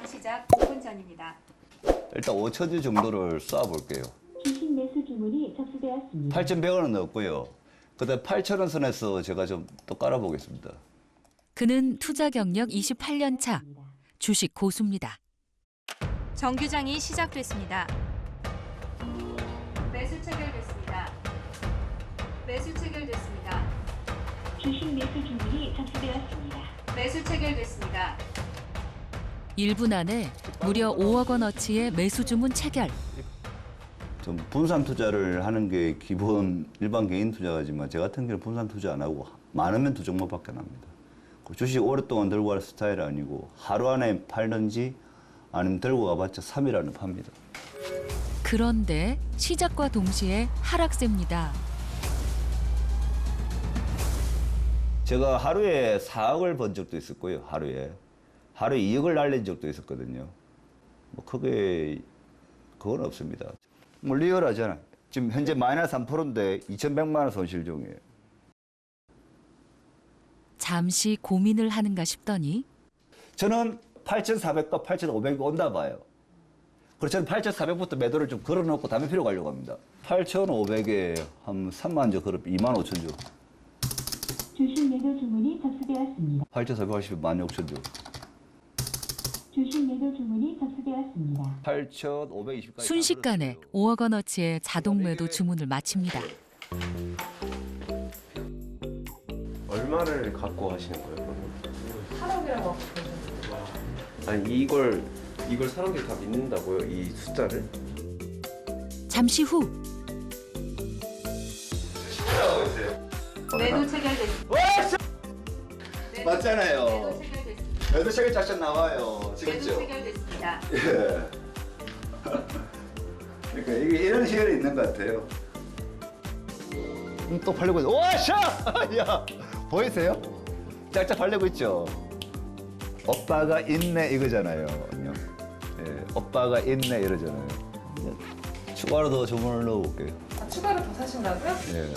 시작 5분 전입니다. 일단 5천주 정도를 쏴볼게요. 주식 매수 주문이 접수되었습니다. 8,100원은 넣었고요. 그다음 8,000원 선에서 제가 좀 또 깔아보겠습니다. 그는 투자 경력 28년 차, 주식 고수입니다. 정규장이 시작됐습니다. 매수 체결됐습니다. 매수 체결됐습니다. 주식 매수 주문이 접수되었습니다. 매수 체결됐습니다. 1분 안에 무려 5억 원어치의 매수 주문 체결. 좀 분산 투자를 하는 게 기본 일반 개인 투자지만 제 같은 경우는 분산 투자 안 하고 많으면 두 종목밖에 안 합니다. 그 주식 오랫동안 들고 갈 스타일 아니고 하루 안에 팔든지 아니면 들고 가봤자 3일 안에 팝니다. 그런데 시작과 동시에 하락세입니다. 제가 하루에 4억을 번 적도 있었고요. 하루에 2억을 날린 적도 있었거든요. 뭐 크게 그건 없습니다. 뭐 리얼하잖아. 지금 현재 마이너스 3%인데 2,100만 원 손실 중이에요. 잠시 고민을 하는가 싶더니 저는 8,400과 8,500이 온다 봐요. 그래서 저는 8,400부터 매도를 좀 걸어놓고 담배 피러 가려고 합니다. 8,500에 한 3만 주 걸어 2만 5천 주. 주식 매도 주문이 접수되었습니다. 8,480에 16,000주. 주식 매도 주문이 접수되었습니다. 8,520까지. 순식간에 5억 원어치의 자동 매도 주문을 마칩니다. 얼마를 갖고 하시는 거예요, 그러면? 8억이라고 하고 아니 이걸 사람들이 다 믿는다고요, 이 숫자를? 잠시 후 매도 체결됐습니다. 맞잖아요. 매도 체결됐습니다. 매도 체결 작전 나와요. 매도 지금죠? 체결됐습니다. 예. 그러니까 이게 이런 시간이 있는 것 같아요. 또 팔리고 있어. 와, 샤! 야, 보이세요? 짝짝 팔리고 있죠? 오빠가 있네 이거잖아요. 예, 오빠가 있네 이러잖아요. 추가로 더 주문을 넣어볼게요. 추가로 더 사신다고요? 예.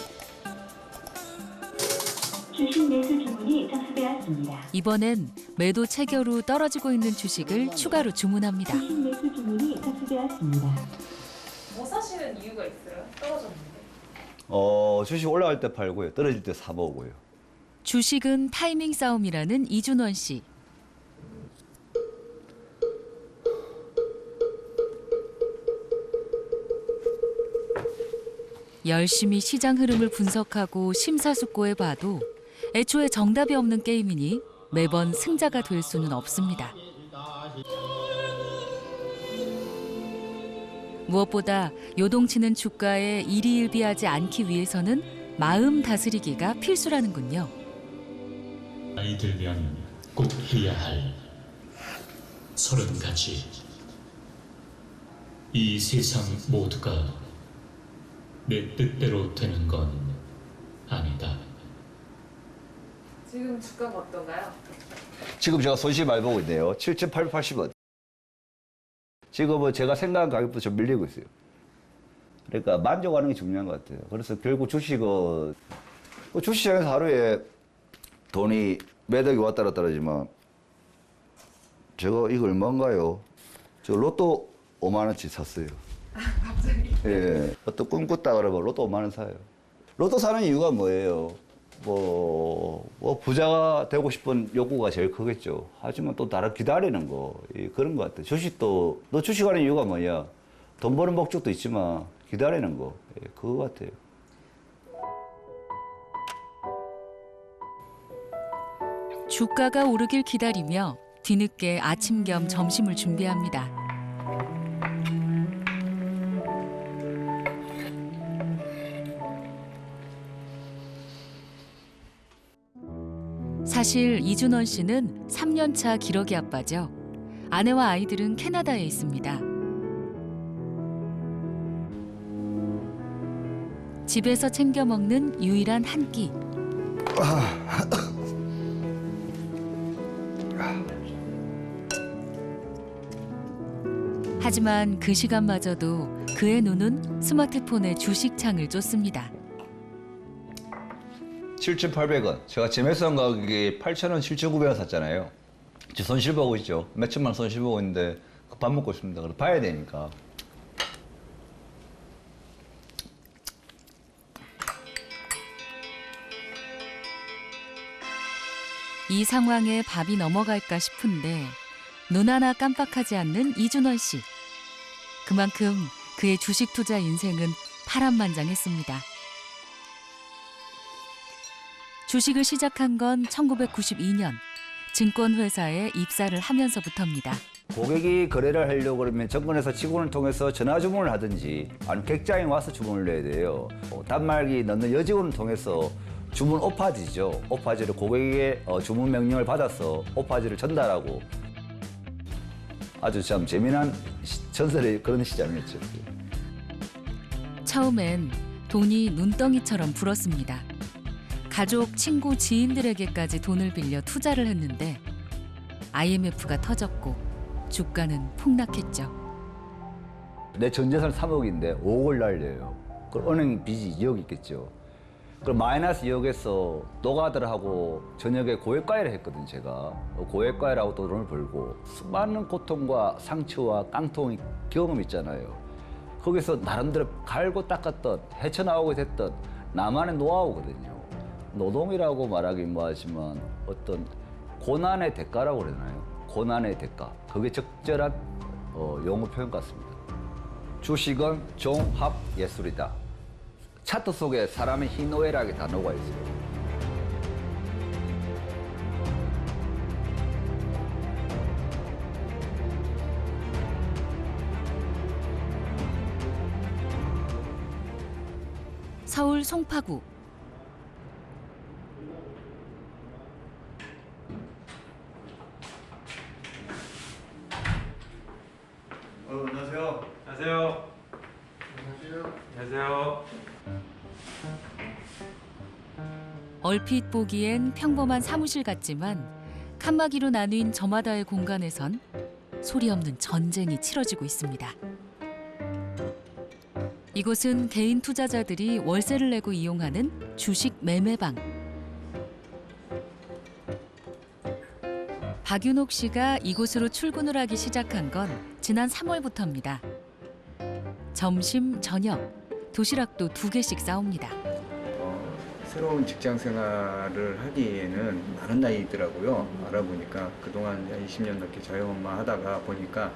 주식 매수 주문이 접수되었습니다. 이번엔 매도 체결 후 떨어지고 있는 주식을 추가로 주문합니다. 주식 매수 주문이 접수되었습니다. 뭐 사시는 이유가 있어요? 떨어졌는데. 주식 올라갈 때 팔고요. 떨어질 때 사보고요. 주식은 타이밍 싸움이라는 이준원 씨. 열심히 시장 흐름을 분석하고 심사숙고해 봐도 애초에 정답이 없는 게임이니 매번 승자가 될 수는 없습니다. 무엇보다 요동치는 주가에 일희일비하지 않기 위해서는 마음 다스리기가 필수라는군요. 나이 들면 꼭 해야 할 30가지. 이 세상 모두가 내 뜻대로 되는 건 아니다. 지금 주가가 어떤가요? 지금 제가 손실 많이 보고 있네요. 7,880원. 지금은 제가 생각한 가격보다 좀 밀리고 있어요. 그러니까 만족하는 게 중요한 것 같아요. 그래서 결국 주식은 주식시장에서 하루에 돈이 매덕이 왔다 갔다 하지만 제가 이거 얼마인가요? 저 로또 5만 원치 샀어요. 갑자기? 예. 어떤 꿈 꿨다 그러면 로또 5만 원 사요. 로또 사는 이유가 뭐예요? 부자가 되고 싶은 욕구가 제일 크겠죠. 하지만 또 다른 기다리는 거, 그런 것 같아요. 주식도, 너 주식하는 이유가 뭐냐? 돈 버는 목적도 있지만 기다리는 거, 그거 같아요. 주가가 오르길 기다리며 뒤늦게 아침 겸 점심을 준비합니다. 사실 이준원 씨는 3년차 기러기 아빠죠. 아내와 아이들은 캐나다에 있습니다. 집에서 챙겨 먹는 유일한 한 끼. 하지만 그 시간마저도 그의 눈은 스마트폰의 주식창을 쫓습니다. 7,800원. 제가 재매수한 가격이 8,000원, 7,900원 샀잖아요. 지금 손실 보고 있죠. 몇천만 손실 보고 있는데 밥 먹고 있습니다. 그래서 봐야 되니까. 이 상황에 밥이 넘어갈까 싶은데 눈 하나 깜빡하지 않는 이준원 씨. 그만큼 그의 주식 투자 인생은 파란만장했습니다. 주식을 시작한 건 1992년 증권회사에 입사를 하면서부터입니다. 고객이 거래를 하려고 그러면 정권에서 직원을 통해서 전화 주문을 하든지 아니면 객장에 와서 주문을 내야 돼요. 단말기 넣는 여직원을 통해서 주문 오파지죠. 오파지를 고객에게 주문 명령을 받아서 오파지를 전달하고 아주 참 재미난 전설의 그런 시장이었죠. 처음엔 돈이 눈덩이처럼 불었습니다. 가족, 친구, 지인들에게까지 돈을 빌려 투자를 했는데 IMF가 터졌고 주가는 폭락했죠. 내 전 재산 3억인데 5억을 날려요. 그럼 은행 빚이 2억 있겠죠. 그럼 마이너스 2억에서 노가다하고 저녁에 고액과외를 했거든요, 제가. 고액과외를 하고 또 돈을 벌고 수많은 고통과 상처와 깡통 경험 있잖아요. 거기서 나름대로 갈고 닦았던 헤쳐나오게 됐던 나만의 노하우거든요. 노동이라고 말하기 뭐하지만 어떤 고난의 대가라고 그러나요? 고난의 대가. 그게 적절한 용어 표현 같습니다. 주식은 종합 예술이다. 차트 속에 사람의 희노애락이 다 녹아 있어요. 서울 송파구. 안녕하세요. 안녕하세요. 안녕하세요. 얼핏 보기엔 평범한 사무실 같지만 칸막이로 나뉜 저마다의 공간에선 소리 없는 전쟁이 치러지고 있습니다. 이곳은 개인 투자자들이 월세를 내고 이용하는 주식 매매방. 박윤옥 씨가 이곳으로 출근을 하기 시작한 건 지난 3월부터입니다. 점심, 저녁, 도시락도 2개씩 싸옵니다. 새로운 직장 생활을 하기에는 많은 나이더라고요. 알아보니까 그동안 20년 넘게 자영업만 하다가 보니까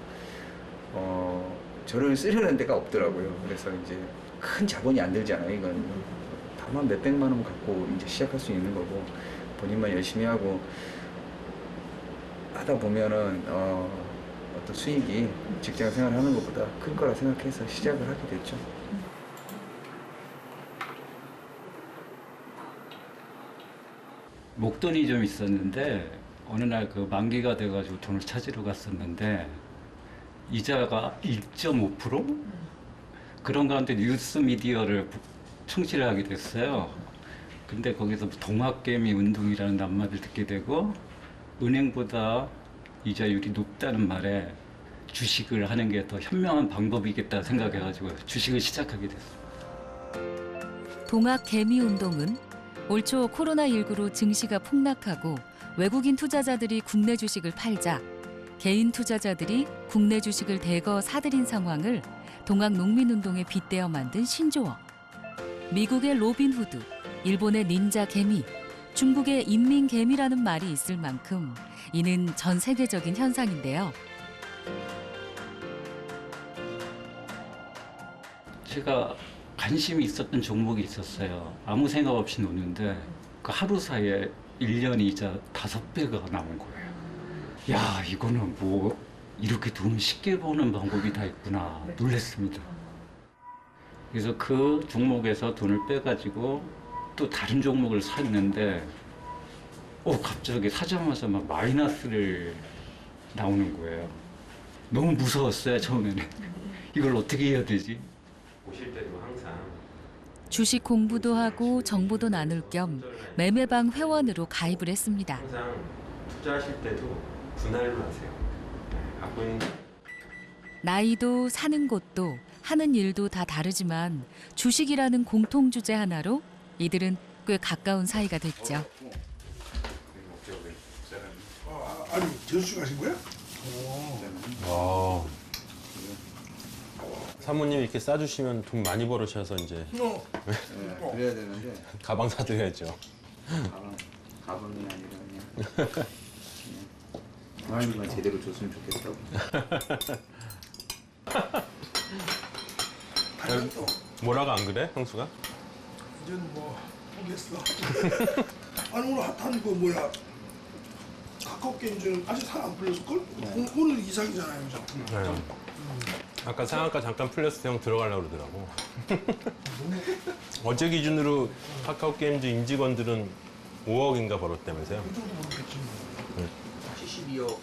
저를 쓰려는 데가 없더라고요. 그래서 이제 큰 자본이 안 들잖아요. 이건 다만 몇백만 원 갖고 이제 시작할 수 있는 거고 본인만 열심히 하고 하다 보면은 어떤 수익이 직장 생활하는 것보다 클 거라 생각해서 시작을 하게 됐죠. 목돈이 좀 있었는데 어느 날 그 만기가 돼가지고 돈을 찾으러 갔었는데 이자가 1.5%? 그런 가운데 뉴스 미디어를 청취를 하게 됐어요. 근데 거기서 동학개미 운동이라는 낱말을 듣게 되고 은행보다 이자율이 높다는 말에 주식을 하는 게 더 현명한 방법이겠다 생각해가지고 주식을 시작하게 됐습니다. 동학개미 운동은 올 초 코로나19로 증시가 폭락하고 외국인 투자자들이 국내 주식을 팔자 개인 투자자들이 국내 주식을 대거 사들인 상황을 동학농민운동에 빗대어 만든 신조어. 미국의 로빈후드, 일본의 닌자 개미, 중국의 인민개미라는 말이 있을 만큼 이는 전 세계적인 현상인데요. 제가 관심이 있었던 종목이 있었어요. 아무 생각 없이 노는데 그 하루 사이에 1년 이자 5배가 나온 거예요. 야, 이거는 뭐 이렇게 돈을 쉽게 버는 방법이 다 있구나 놀랐습니다. 그래서 그 종목에서 돈을 빼가지고 또 다른 종목을 샀는데 갑자기 사자마자 막 마이너스를 나오는 거예요. 너무 무서웠어요, 처음에는. 이걸 어떻게 해야 되지? 오실 때도 항상 주식 공부도 하고 정보도 나눌 겸 매매방 회원으로 가입을 했습니다. 항상 투자하실 때도 분할로 하세요. 갖고 있는 나이도 사는 곳도 하는 일도 다 다르지만 주식이라는 공통 주제 하나로 이들은 꽤 가까운 사이가 됐죠. 아니 제주시 가신 거야? 사모님 이렇게 싸주시면 돈 많이 벌으셔서 이제 네, 그래야 되는데 가방 사드려야죠. 가방이 아니라 그냥 하나님만 제대로 줬으면 좋겠다고. 다행히 또 뭐라고 안 그래, 형수가? 이제는 뭐 모르겠어. 아니 오늘 핫한 거 뭐야? 카카오 게임즈는 아직 살 안 풀렸을걸? 오늘 이상이잖아요, 그죠? 네. 아까 상한가 잠깐 풀렸을 때 형 들어가려고 그러더라고. 어제 기준으로 카카오 게임즈 임직원들은 5억인가 벌었다면서요? 그 정도 모르겠지. 72억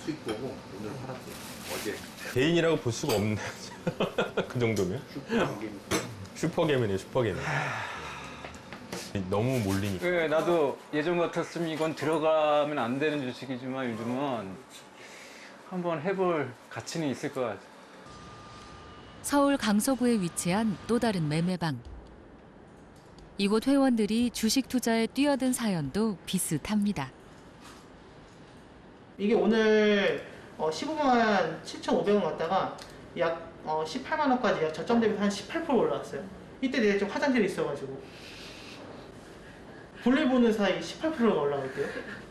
수익 보고 오늘 팔았어요. 어제 개인이라고 볼 수가 없네. 그 정도면? 슈퍼개미네, 슈퍼개미. 너무 몰리니까. 네, 나도 예전 같았으면 이건 들어가면 안 되는 주식이지만 요즘은 한번 해볼 가치는 있을 것 같아요. 서울 강서구에 위치한 또 다른 매매방. 이곳 회원들이 주식 투자에 뛰어든 사연도 비슷합니다. 이게 오늘 15만 7,500원 갔다가 약 18만 원까지 약 저점 대비 한 18% 올라왔어요. 이때 내가 좀 화장실에 있어가지고 볼일 보는 사이 18%가 올라갈게요.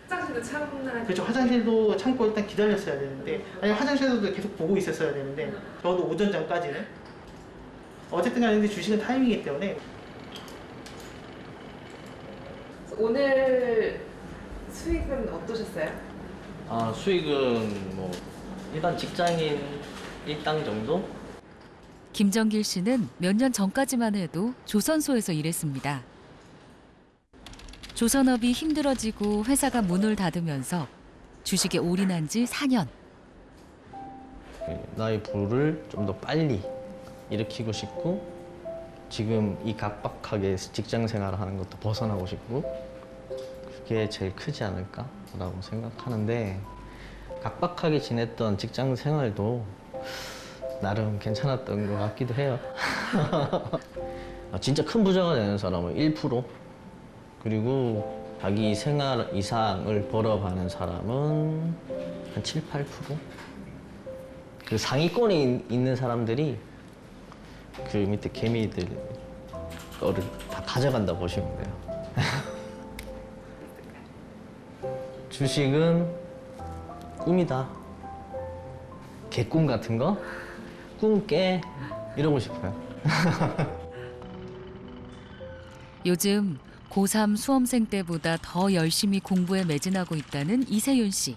화장실도 참는. 그렇죠. 화장실도 참고 일단 기다렸어야 되는데, 아니 화장실에서도 계속 보고 있었어야 되는데, 저도 오전 전까지는. 어쨌든 간에 주식은 타이밍이기 때문에. 오늘 수익은 어떠셨어요? 수익은 뭐 일반 직장인 일당 정도? 김정길 씨는 몇 년 전까지만 해도 조선소에서 일했습니다. 조선업이 힘들어지고 회사가 문을 닫으면서 주식에 올인한 지 4년. 나의 부를 좀 더 빨리 일으키고 싶고 지금 이 각박하게 직장 생활을 하는 것도 벗어나고 싶고 그게 제일 크지 않을까라고 생각하는데 각박하게 지냈던 직장 생활도 나름 괜찮았던 것 같기도 해요. 진짜 큰 부자가 되는 사람은 1%, 그리고 자기 생활 이상을 벌어가는 사람은 한 7, 8%? 그 상위권에 있는 사람들이 그 밑에 개미들 거를 다 가져간다 보시면 돼요. 주식은 꿈이다. 개꿈 같은 거? 꿈 깨. 이러고 싶어요. 요즘 고3 수험생 때보다 더 열심히 공부에 매진하고 있다는 이세윤 씨.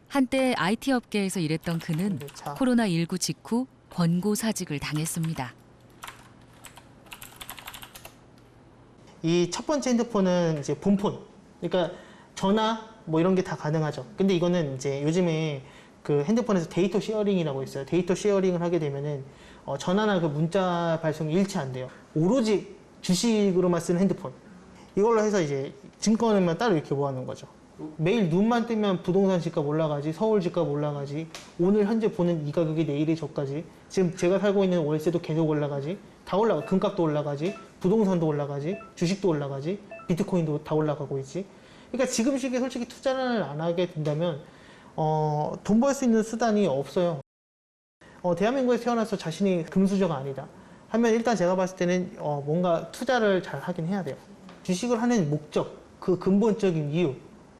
한때 IT 업계에서 일했던 그는 코로나19 직후 권고사직을 당했습니다. 이 첫 번째 핸드폰은 이제 본폰. 그러니까 전화 뭐 이런 게 다 가능하죠. 근데 이거는 이제 요즘에 그 핸드폰에서 데이터 쉐어링이라고 있어요. 데이터 쉐어링을 하게 되면은 전화나 그 문자 발송이 일치 안 돼요. 오로지 주식으로만 쓰는 핸드폰. 이걸로 해서 이제 증권만 따로 이렇게 모아놓은 거죠. 매일 눈만 뜨면 부동산 집값 올라가지, 서울 집값 올라가지, 오늘 현재 보는 이 가격이 내일의 저가지, 지금 제가 살고 있는 월세도 계속 올라가지, 다 올라가. 금값도 올라가지, 부동산도 올라가지, 주식도 올라가지, 비트코인도 다 올라가고 있지. 그러니까 지금 시기에 솔직히 투자를 안 하게 된다면 돈 벌 수 있는 수단이 없어요. 대한민국에 태어나서 자신이 금수저가 아니다 하면 일단 제가 봤을 때는 뭔가 투자를 잘 하긴 해야 돼요. 주식을 하는 목적, 그 근본적인 이유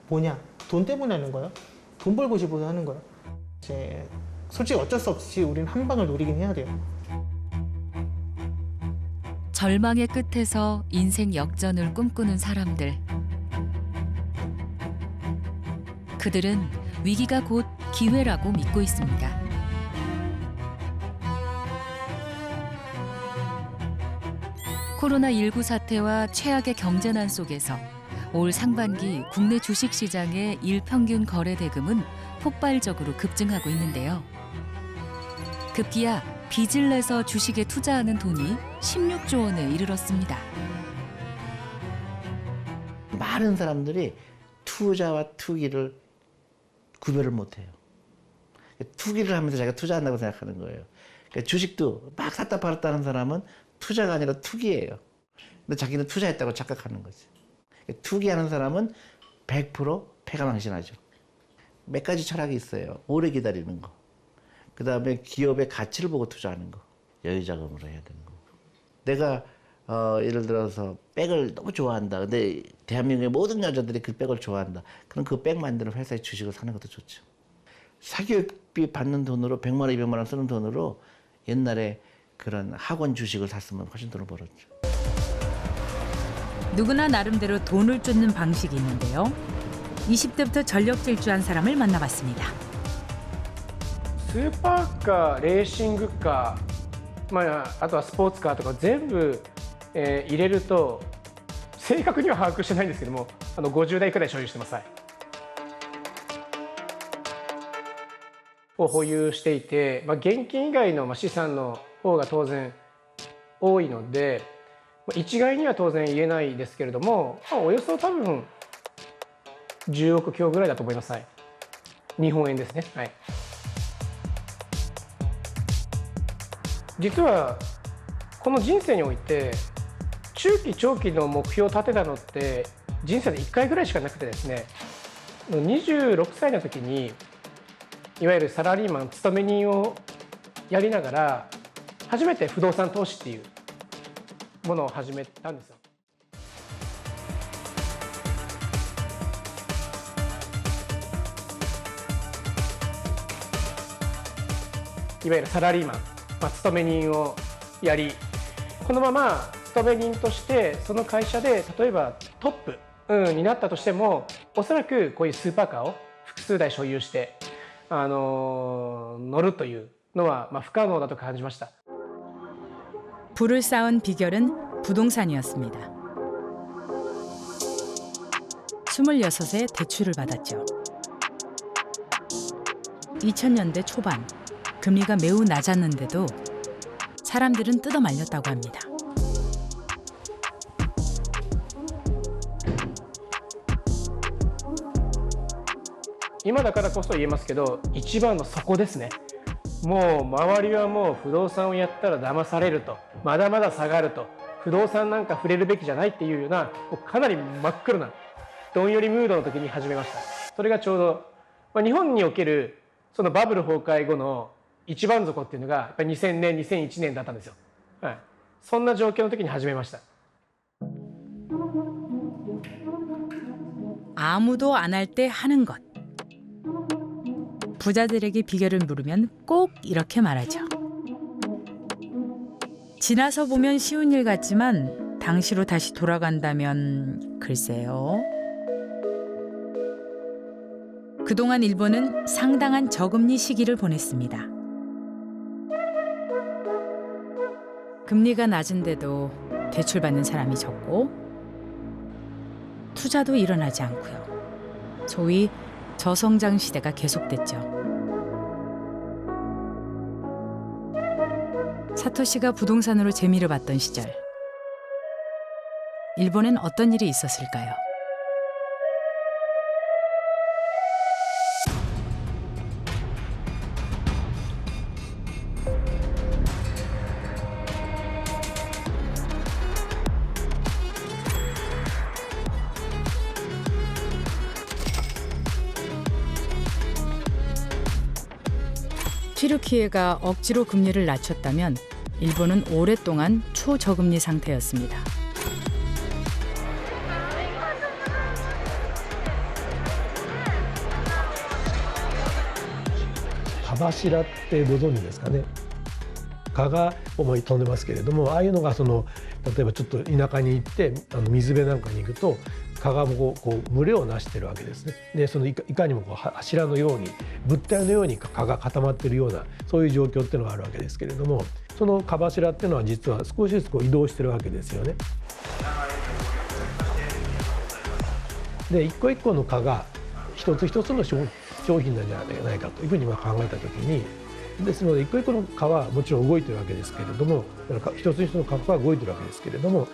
뭐냐? 돈 때문에 하는 거예요? 돈 벌고 싶어서 하는 거예요? 이제 솔직히 어쩔 수 없이 우리는 한 방을 노리긴 해야 돼요. 절망의 끝에서 인생 역전을 꿈꾸는 사람들. 그들은 위기가 곧 기회라고 믿고 있습니다. 코로나19 사태와 최악의 경제난 속에서 올 상반기 국내 주식시장의 일평균 거래 대금은 폭발적으로 급증하고 있는데요. 급기야 빚을 내서 주식에 투자하는 돈이 16조 원에 이르렀습니다. 많은 사람들이 투자와 투기를 구별을 못해요. 투기를 하면서 자기가 투자한다고 생각하는 거예요. 그러니까 주식도 막 샀다 팔았다 하는 사람은 투자가 아니라 투기예요. 근데 자기는 투자했다고 착각하는 거지. 투기하는 사람은 100% 패가 망신하죠. 몇 가지 철학이 있어요. 오래 기다리는 거. 그 다음에 기업의 가치를 보고 투자하는 거. 여유자금으로 해야 되는 거. 내가 예를 들어서 백을 너무 좋아한다. 근데 대한민국의 모든 여자들이 그 백을 좋아한다. 그럼 그 백 만드는 회사의 주식을 사는 것도 좋죠. 사교육비 받는 돈으로 100만 원, 200만 원 쓰는 돈으로 옛날에 그런 학원 주식을 샀으면 훨씬 돈을 벌었죠. 누구나 나름대로 돈을 쫓는 방식이 있는데요. 20대부터 전력 질주한 사람을 만나봤습니다. スーパーカー、レーシングカー、あとはスポーツカーとか全部、入れると正確には把握してないんですけども、50台くらい所有してます。を保有していて、現金以外の資産の方が当然多いので、一概には当然言えないですけれども、およそ多分10億強ぐらいだと思います。日本円ですね。はい。実はこの人生において中期長期の目標を立てたのって人生で1回ぐらいしかなくてですね、26歳の時にいわゆるサラリーマン勤め人をやりながら初めて不動産投資っていうものを始めたんですよ。いわゆるサラリーマン、勤め人をやり、このまま勤め人としてその会社で例えばトップ、になったとしても、おそらくこういうスーパーカーを複数台所有して乗るというのは不可能だと感じました。 부를 쌓은 비결은 부동산이었습니다. 26에 대출을 받았죠. 2000년대 초반 금리가 매우 낮았는데도 사람들은 뜯어 말렸다고 합니다.今だからこそ言えますけど、一番の底ですね。もう周りはもう不動産をやったら騙されると、まだまだ下がると、不動産なんか触れるべきじゃないっていうような、かなり真っ黒などんよりムードの時に始めました。それがちょうど、日本におけるそのバブル崩壊後の一番底っていうのがやっぱり2000年、2001年だったんですよ。はい、そんな状況の時に始めました。 아무도 안 할 때 하는 것. 부자들에게 비결을 물으면 꼭 이렇게 말하죠. 지나서 보면 쉬운 일 같지만 당시로 다시 돌아간다면 글쎄요. 그동안 일본은 상당한 저금리 시기를 보냈습니다. 금리가 낮은데도 대출받는 사람이 적고 투자도 일어나지 않고요. 소위 저성장 시대가 계속됐죠. 사토시가 부동산으로 재미를 봤던 시절, 일본엔 어떤 일이 있었을까요? 튀르키예가 억지로 금리를 낮췄다면 일본은 오랫동안 초저금리 상태였습니다. 가바시라ってご存知ですかね。蚊が思い飛んでますけれども、ああいうのが例えばちょっと田舎に行って水辺なんかに行くと蚊がこう群れをなしてるわけですね。でいかにも柱のように物体のように蚊が固まっているようなそういう状況っていうのがあるわけですけれども、その蚊柱っていうのは実は少しずつ移動してるわけですよね。で一個一個の蚊が一つ一つの商品なんじゃないかというふうに考えた時に、ですので一個一個の蚊はもちろん動いてるわけですけれども、一つ一つの蚊は動いてるわけですけれども、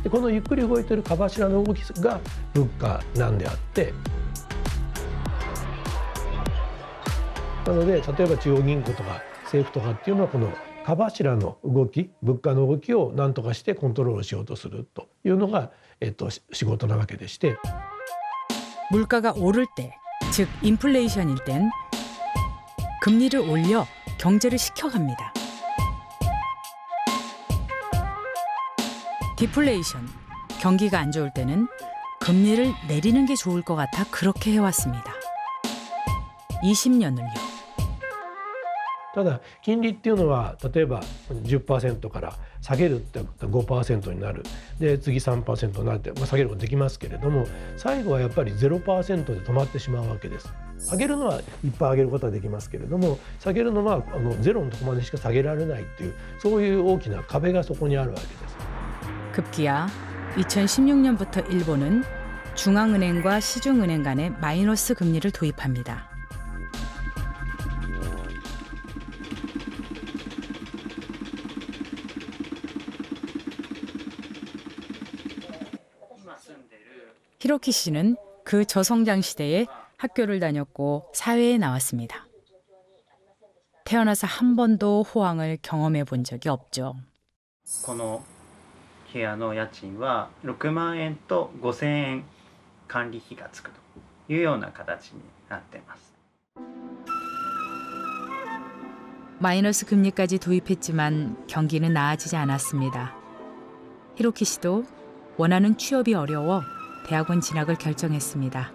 でこのゆっくり動いてる蚊柱の動きが物価なんであって、なので例えば中央銀行とか政府とかっていうのはこの蚊柱の動き、物価の動きを何とかしてコントロールしようとするというのが、仕事なわけでして。 물가가 오를 때, 즉 인플레이션일 땐 금리를 올려 경제를 식혀갑니다. 디플레이션, 경기가 안 좋을 때는 금리를 내리는 게 좋을 것 같아 그렇게 해왔습니다. 20년을요. ただ金利っていうのは例えば 10% から下げるって 5% になるで次 3% になって、下げることできますけれども最後はやっぱり 0% で止まってしまうわけです。上げるのはいっぱい上げることはできますけれども下げるのはゼロのところまでしか下げられないっていうそういう大きな壁がそこにあるわけです。 급기야 2016년부터 일본은 중앙은행과 시중은행 간의 마이너스 금리를 도입합니다. 히로키 씨는 그 저성장 시대에 학교를 다녔고 사회에 나왔습니다. 태어나서 한 번도 호황을 경험해 본 적이 없죠. この部屋の家賃は6万円と5000円管理費がつくというような形になっています。 마이너스 금리까지 도입했지만 경기는 나아지지 않았습니다. 히로키 씨도 원하는 취업이 어려워 대학원 진학을 결정했습니다.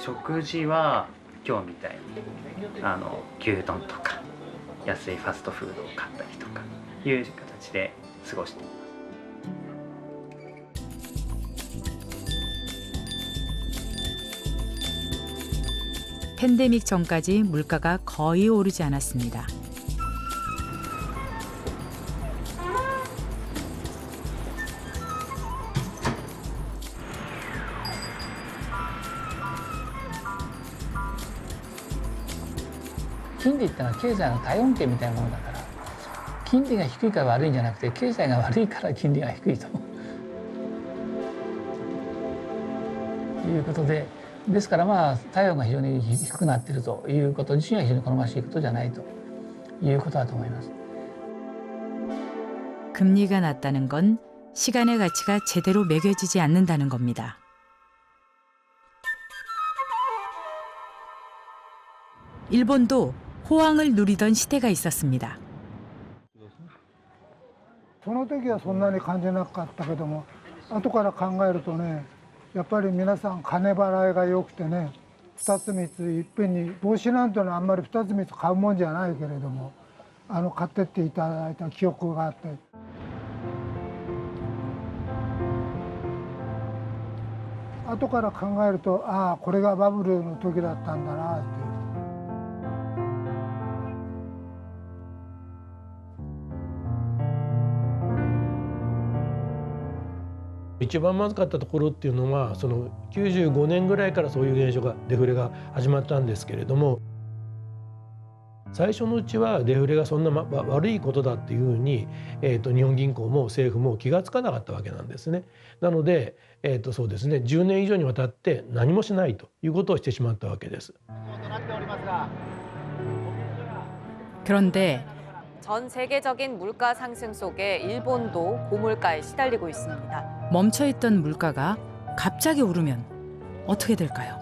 食事は今日みたいに牛丼とか安いファストフードを買ったりとかいう形で過ごしています。 팬데믹 전까지 물가가 거의 오르지 않았습니다.金利ってのは経済の体温計みたいなものだから金利が低いから悪いんじゃなくて経済が悪いから金利が低いということでですからまあ体温が非常に低くなっているということ自身は非常に好ましいことじゃないということだと思います。 금리가 낮다는 건 시간의 가치가 제대로 매겨지지 않는다는 겁니다. 일본도 호황을 누리던 시대가 있었습니다. その時はそんなに感じなかったけども後から考えるとねやっぱり皆さん金払いが良くてね2つ3ついっぺんに帽子なんてのはあんまり2つ3つ買うもんじゃないけれども買ってっていただいた記憶があって後から考えるとああこれがバブルの時だったんだなって。 一番まずかったところっていうのはその95年ぐらいからそういう現象がデフレが始まったんですけれども最初のうちはデフレがそんな悪いことだっていうふうに、日本銀行も政府も気が付かなかったわけなんですね。なので、そうですね10年以上にわたって何もしないということをしてしまったわけです。 그런데 전 세계적인 물가 상승 속에 일본도 고물가에 시달리고 있습니다. 멈춰있던 물가가 갑자기 오르면 어떻게 될까요?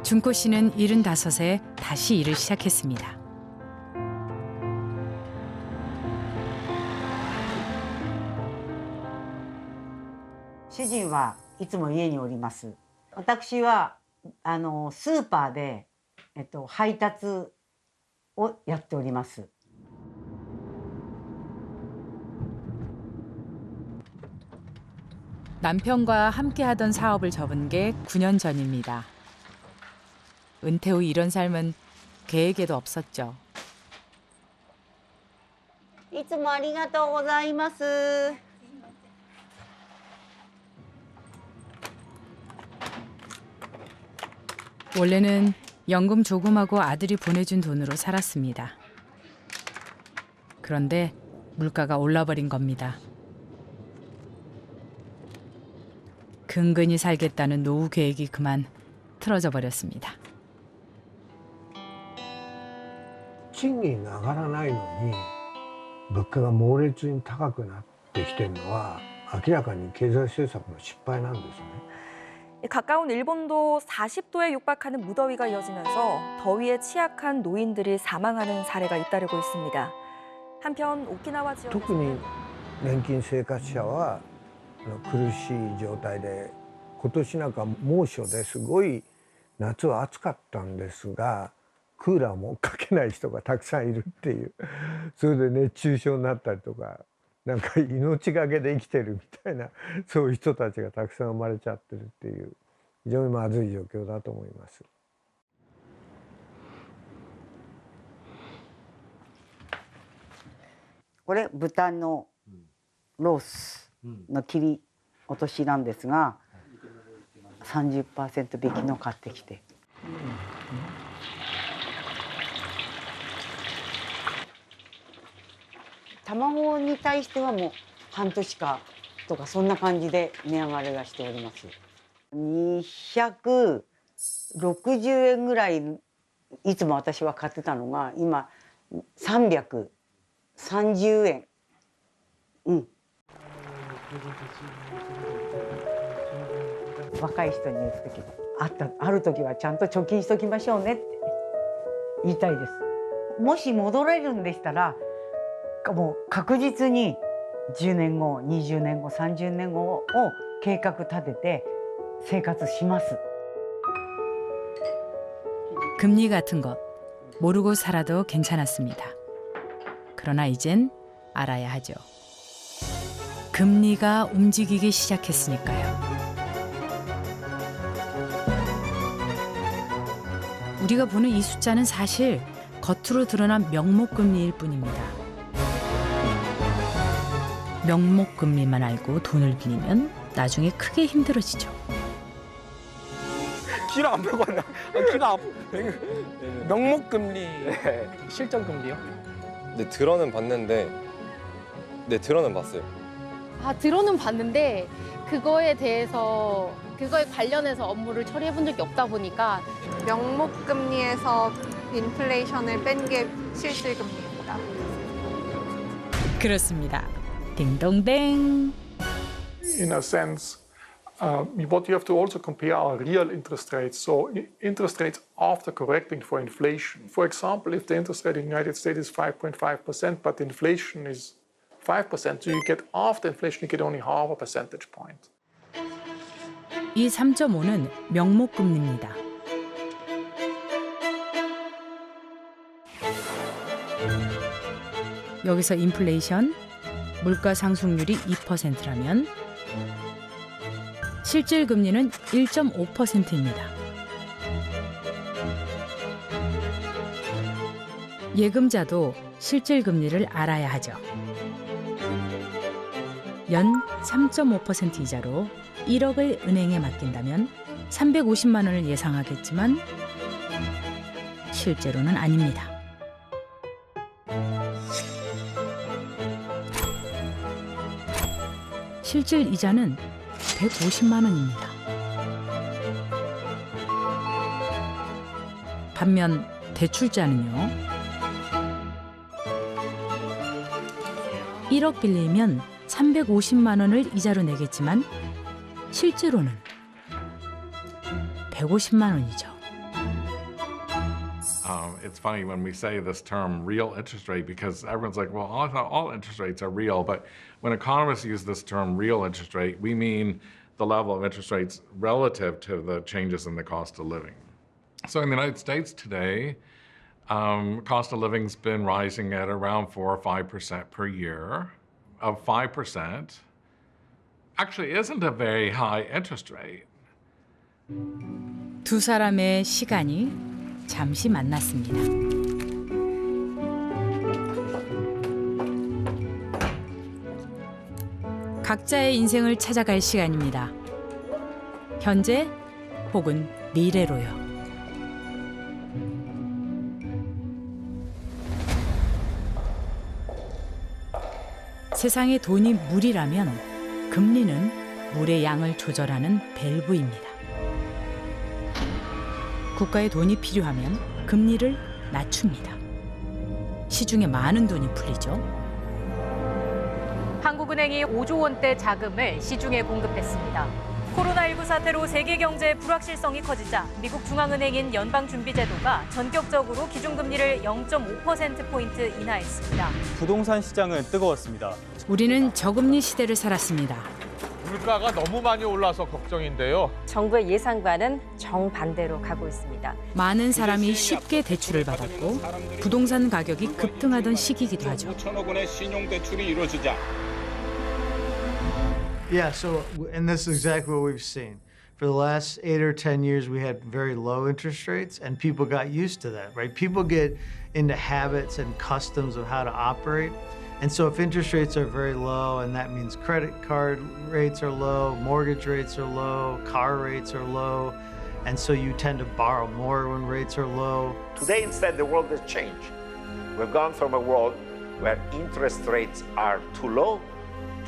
준코 씨는 75에 다시 일을 시작했습니다. 주인は いつも家におります。私はスーパーで配達をやっております。 남편과 함께하던 사업을 접은 게 9년 전입니다. 은퇴 후 이런 삶은 계획에도 없었죠. いつもありがとうございます。 원래는 연금 조금하고 아들이 보내준 돈으로 살았습니다. 그런데 물가가 올라버린 겁니다. 근근히 살겠다는 노후 계획이 그만 틀어져 버렸습니다. 賃金が上がらないのに物価が猛烈に高くなってきてるのは明らかに経済政策の失敗なんですね。 가까운 일본도 40도에 육박하는 무더위가 이어지면서 더위에 취약한 노인들이 사망하는 사례가 잇따르고 있습니다. 한편 오키나와 지역 特に年金生活者は苦しい状態で今年なんか猛暑ですごい夏は暑かったんですがクーラーもかけない人がたくさんいるっていうそれで熱中症になったりとかなんか命がけで生きてるみたいなそういう人たちがたくさん生まれちゃってるっていう非常にまずい状況だと思います。これ豚のロースの切り落としなんですが 30% 引きの買ってきて。卵に対してはもう半年かとかそんな感じで値上がりがしております。260円ぐらいいつも私は買ってたのが今330円。若い人に言う時ある時はちゃんと貯金しときましょうねって言いたいです。もし戻れるんでしたらもう確実に10年後20年後30年後を計画立てて生活します. 금리 같은 것 모르고 살아도 괜찮았습니다. 그러나 이젠 알아야 하죠. 금리가 움직이기 시작했으니까요. 우리가 보는 이 숫자는 사실 겉으로 드러난 명목금리일 뿐입니다. 명목금리만 알고 돈을 빌리면 나중에 크게 힘들어지죠. 귀를 안 보고 왔나? 귀가 명목금리, 실전금리요? 네, 들어는 봤는데, 네, 들어는 봤어요. 아, 들어는 봤는데 그거에 관련해서 업무를 처리해 본 적이 없다 보니까 명목금리에서 인플레이션을 뺀 게 실질금리입니다. 그렇습니다. 딩동댕. In a sense, what you have to also compare are real interest rates. So interest rates after correcting for inflation. For example, if the interest rate in the United States is 5.5%, but inflation is 5%, so you get after inflation, you get only half a percentage point. 이 3.5는 명목금리입니다. 여기서 인플레이션, 물가 상승률이 2%라면 실질 금리는 1.5%입니다. 예금자도 실질 금리를 알아야 하죠. 연 3.5% 이자로 1억을 은행에 맡긴다면 350만 원을 예상하겠지만 실제로는 아닙니다. 실질 이자는 150만 원입니다. 반면 대출자는요. 1억 빌리면 350만 원을 이자로 내겠지만 실제로는 150만 원이죠. It's funny when we say this term real interest rate because everyone's like, well, I thought all interest rates are real. But when economists use this term real interest rate, we mean the level of interest rates relative to the changes in the cost of living. So in the United States today, cost of living's been rising at around 4 or 5% per year. Of 5% actually isn't a very high interest rate. 두 사람의 시간이 잠시 만났습니다. 각자의 인생을 찾아갈 시간입니다. 현재 혹은 미래로요. 세상에 돈이 물이라면 금리는 물의 양을 조절하는 밸브입니다. 국가에 돈이 필요하면 금리를 낮춥니다. 시중에 많은 돈이 풀리죠. 한국은행이 5조 원대 자금을 시중에 공급했습니다. 코로나19 사태로 세계 경제의 불확실성이 커지자 미국 중앙은행인 연방준비제도가 전격적으로 기준금리를 0.5%포인트 인하했습니다. 부동산 시장은 뜨거웠습니다. 우리는 저금리 시대를 살았습니다. 물가가 너무 많이 올라서 걱정인데요. 정부의 예상과는 정반대로 가고 있습니다. 많은 사람이 쉽게 대출을 받았고 부동산 가격이 급등하던 시기이기도 하죠. 5천억 원의 신용대출이 이루어지자 Yeah, so, and this is exactly what we've seen. For the last 8 or 10 years, we had very low interest rates, and people got used to that, right? People get into habits and customs of how to operate. And so if interest rates are very low, and that means credit card rates are low, mortgage rates are low, car rates are low, and so you tend to borrow more when rates are low. Today, instead, the world has changed. We've gone from a world where interest rates are too low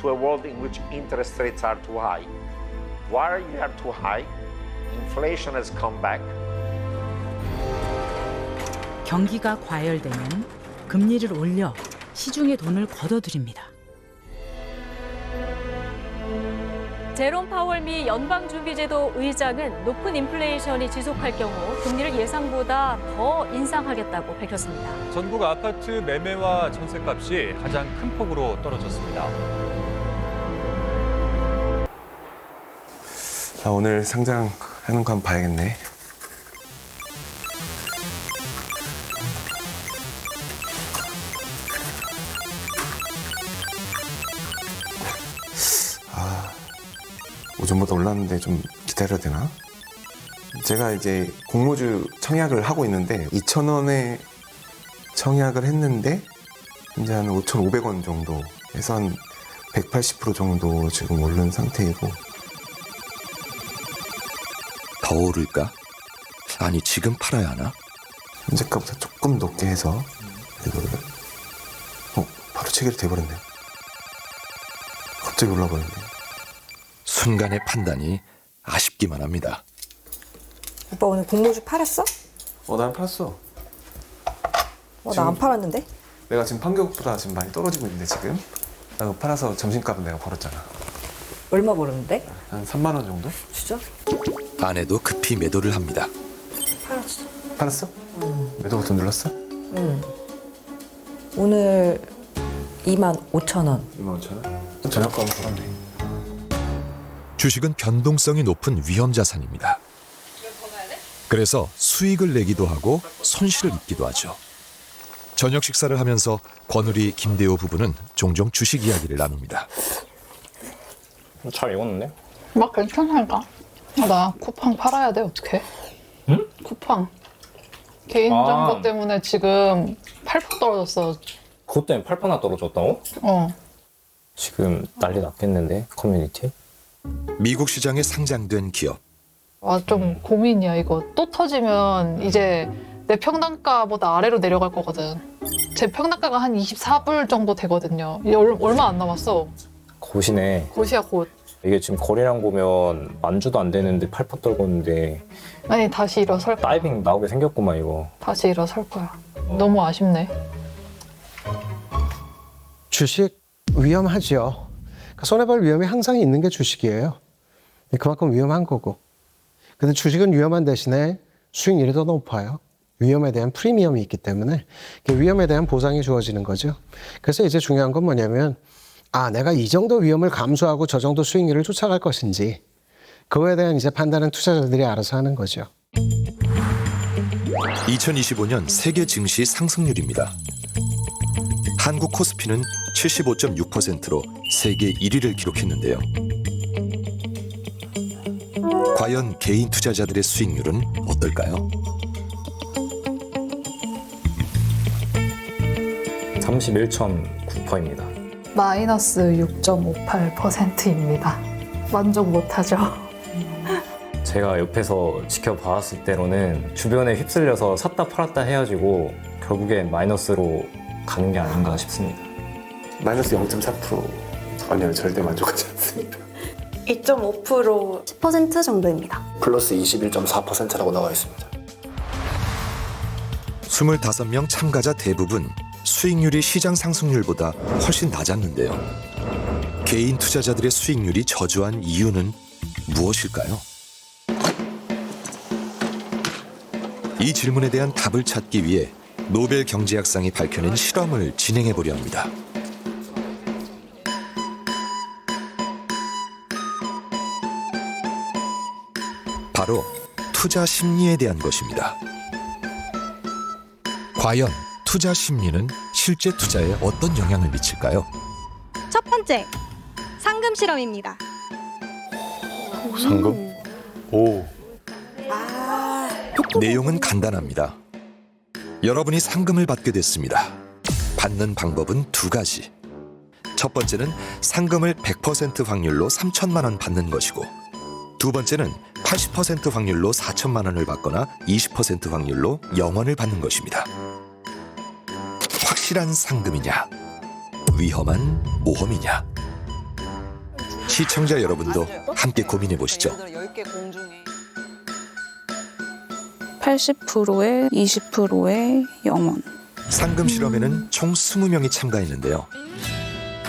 to a world in which interest rates are too high. Why they are too high? Inflation has come back. 경기가 과열되면 금리를 올려 시중에 돈을 걷어들입니다. 제롬 파월 미 연방준비제도 의장은 높은 인플레이션이 지속할 경우 금리를 예상보다 더 인상하겠다고 밝혔습니다. 전국 아파트 매매와 전셋값이 가장 큰 폭으로 떨어졌습니다. 오늘 상장하는 거 한번 봐야겠네. 오전보다 올랐는데 좀 기다려야 되나? 제가 이제 공모주 청약을 하고 있는데 2,000원에 청약을 했는데 이제 한 5,500원 정도 해서 한 180% 정도 지금 오른 상태이고. 더 오를까? 아니 지금 팔아야 하나? 현재가보다 조금 높게 해서 바로 체결이 돼버렸네요. 갑자기 올라버렸네요. 순간의 판단이 아쉽기만 합니다. 오빠 오늘 공모주 팔았어? 난 팔았어. 나 안 팔았는데? 내가 지금 판교보다 지금 많이 떨어지고 있는데 지금 나 팔아서 점심값은 내가 벌었잖아. 얼마 벌었는데? 한 3만 원 정도? 진짜? 아내도 급히 매도를 합니다. 팔았어. 팔았어? 매도 버튼 눌렀어? 응. 오늘 25,000원. 25,000원? 저녁값은 벌었네. 주식은 변동성이 높은 위험 자산입니다. 그래서 수익을 내기도 하고 손실을 입기도 하죠. 저녁 식사를 하면서 권우리, 김대호 부부는 종종 주식 이야기를 나눕니다. 잘 익었는데? 막 괜찮다니까. 나 쿠팡 팔아야 돼. 어떡해? 응? 쿠팡. 개인정보 때문에 지금 8% 떨어졌어. 그것 때문에 8%나 떨어졌다고? 지금 난리 났겠는데, 커뮤니티? 미국 시장에 상장된 기업. 좀 고민이야 이거. 또 터지면 이제 내 평단가보다 아래로 내려갈 거거든. 제 평단가가 한 24불 정도 되거든요. 이제 얼마 안 남았어. 곧이네. 곧이야 곧. 이게 지금 거래량 보면 만주도 안 되는데 8% 떨궜는데 아니 다시 일어설 거야. 다이빙 나오게 생겼구만 이거. 다시 일어설 거야. 너무 아쉽네. 주식 위험하죠. 손해볼 위험이 항상 있는 게 주식이에요. 그만큼 위험한 거고. 근데 주식은 위험한 대신에 수익률이 더 높아요. 위험에 대한 프리미엄이 있기 때문에 위험에 대한 보상이 주어지는 거죠. 그래서 이제 중요한 건 뭐냐면 내가 이 정도 위험을 감수하고 저 정도 수익률을 쫓아갈 것인지 그거에 대한 이제 판단은 투자자들이 알아서 하는 거죠. 2025년 세계 증시 상승률입니다. 한국 코스피는 75.6%로 세계 1위를 기록했는데요. 과연 개인 투자자들의 수익률은 어떨까요? 31.9%입니다. 마이너스 6.58%입니다. 만족 못하죠. 제가 옆에서 지켜봤을 때로는 주변에 휩쓸려서 샀다 팔았다 해가지고 결국엔 마이너스로 가는 게 아닌가 싶습니다. 마이너스 0.4%. 아니요, 절대 만족하지 않습니다. 2.5% 10% 정도입니다. 플러스 21.4%라고 나와 있습니다. 25명 참가자 대부분 수익률이 시장 상승률보다 훨씬 낮았는데요. 개인 투자자들의 수익률이 저조한 이유는 무엇일까요? 이 질문에 대한 답을 찾기 위해 노벨 경제학상이 밝혀낸 실험을 진행해 보려 합니다. 바로 투자 심리에 대한 것입니다. 과연 투자 심리는 실제 투자에 어떤 영향을 미칠까요? 첫 번째, 상금 실험입니다. 상금? 오. 내용은 간단합니다. 여러분이 상금을 받게 됐습니다. 받는 방법은 두 가지. 첫 번째는 상금을 100% 확률로 3천만 원 받는 것이고, 두 번째는 80% 확률로 4천만 원을 받거나 20% 확률로 0원을 받는 것입니다. 확실한 상금이냐, 위험한 모험이냐. 시청자 여러분도 함께 고민해 보시죠. 80%에 20%에 0원. 상금 실험에는 총 20명이 참가했는데요.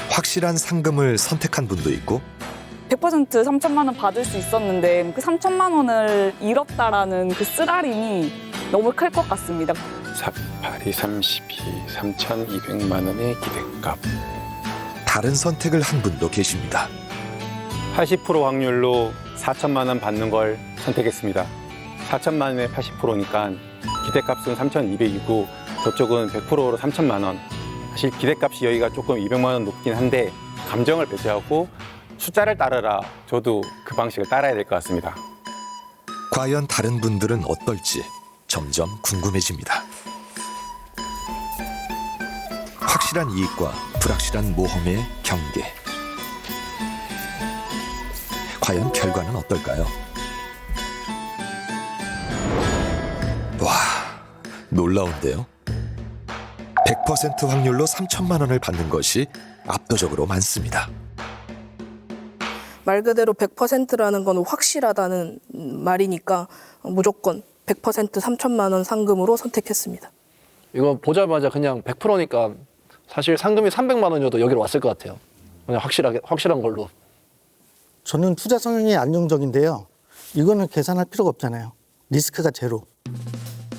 확실한 상금을 선택한 분도 있고 100% 3천만 원 받을 수 있었는데 그 3천만 원을 잃었다라는 그 쓰라림이 너무 클 것 같습니다. 8이 32, 3,200만 원의 기대값. 다른 선택을 한 분도 계십니다. 80% 확률로 4천만 원 받는 걸 선택했습니다. 4천만 원에 80%니까 기대값은 3,200이고 저쪽은 100%로 3천만 원. 사실 기대값이 여기가 조금 200만 원 높긴 한데 감정을 배제하고 숫자를 따르라. 저도 그 방식을 따라야 될 것 같습니다. 과연 다른 분들은 어떨지 점점 궁금해집니다. 확실한 이익과 불확실한 모험의 경계. 과연 결과는 어떨까요? 와, 놀라운데요. 100% 확률로 3천만 원을 받는 것이 압도적으로 많습니다. 말 그대로 100%라는 건 확실하다는 말이니까 무조건 100% 3천만 원 상금으로 선택했습니다. 이거 보자마자 그냥 100%니까 사실 상금이 300만 원이어도 여기로 왔을 것 같아요. 그냥 확실한 걸로. 저는 투자 성향이 안정적인데요. 이거는 계산할 필요가 없잖아요. 리스크가 제로.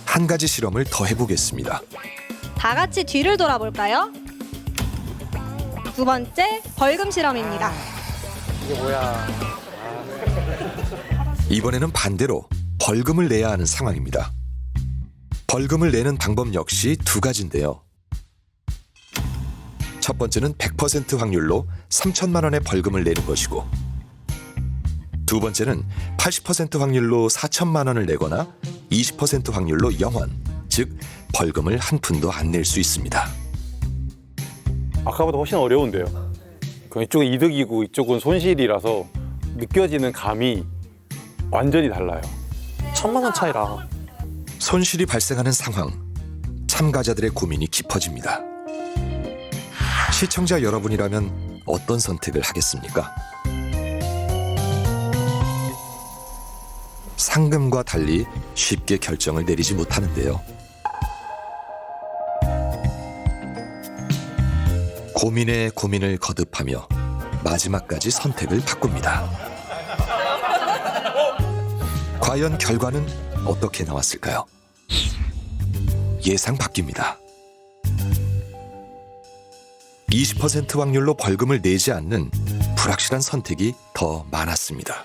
한 가지 실험을 더 해보겠습니다. 다 같이 뒤를 돌아볼까요? 두 번째, 벌금 실험입니다. 이게 뭐야? 이번에는 반대로 벌금을 내야 하는 상황입니다. 벌금을 내는 방법 역시 두 가지인데요. 첫 번째는 100% 확률로 3천만 원의 벌금을 내는 것이고, 두 번째는 80% 확률로 4천만 원을 내거나 20% 확률로 0원, 즉 벌금을 한 푼도 안 낼 수 있습니다. 아까보다 훨씬 어려운데요. 이쪽은 이득이고 이쪽은 손실이라서 느껴지는 감이 완전히 달라요. 1,000만 원 차이라. 손실이 발생하는 상황, 참가자들의 고민이 깊어집니다. 시청자 여러분이라면 어떤 선택을 하겠습니까? 상금과 달리 쉽게 결정을 내리지 못하는데요. 고민에 고민을 거듭하며 마지막까지 선택을 바꿉니다. 과연 결과는 어떻게 나왔을까요? 예상 바뀝니다. 20% 확률로 벌금을 내지 않는 불확실한 선택이 더 많았습니다.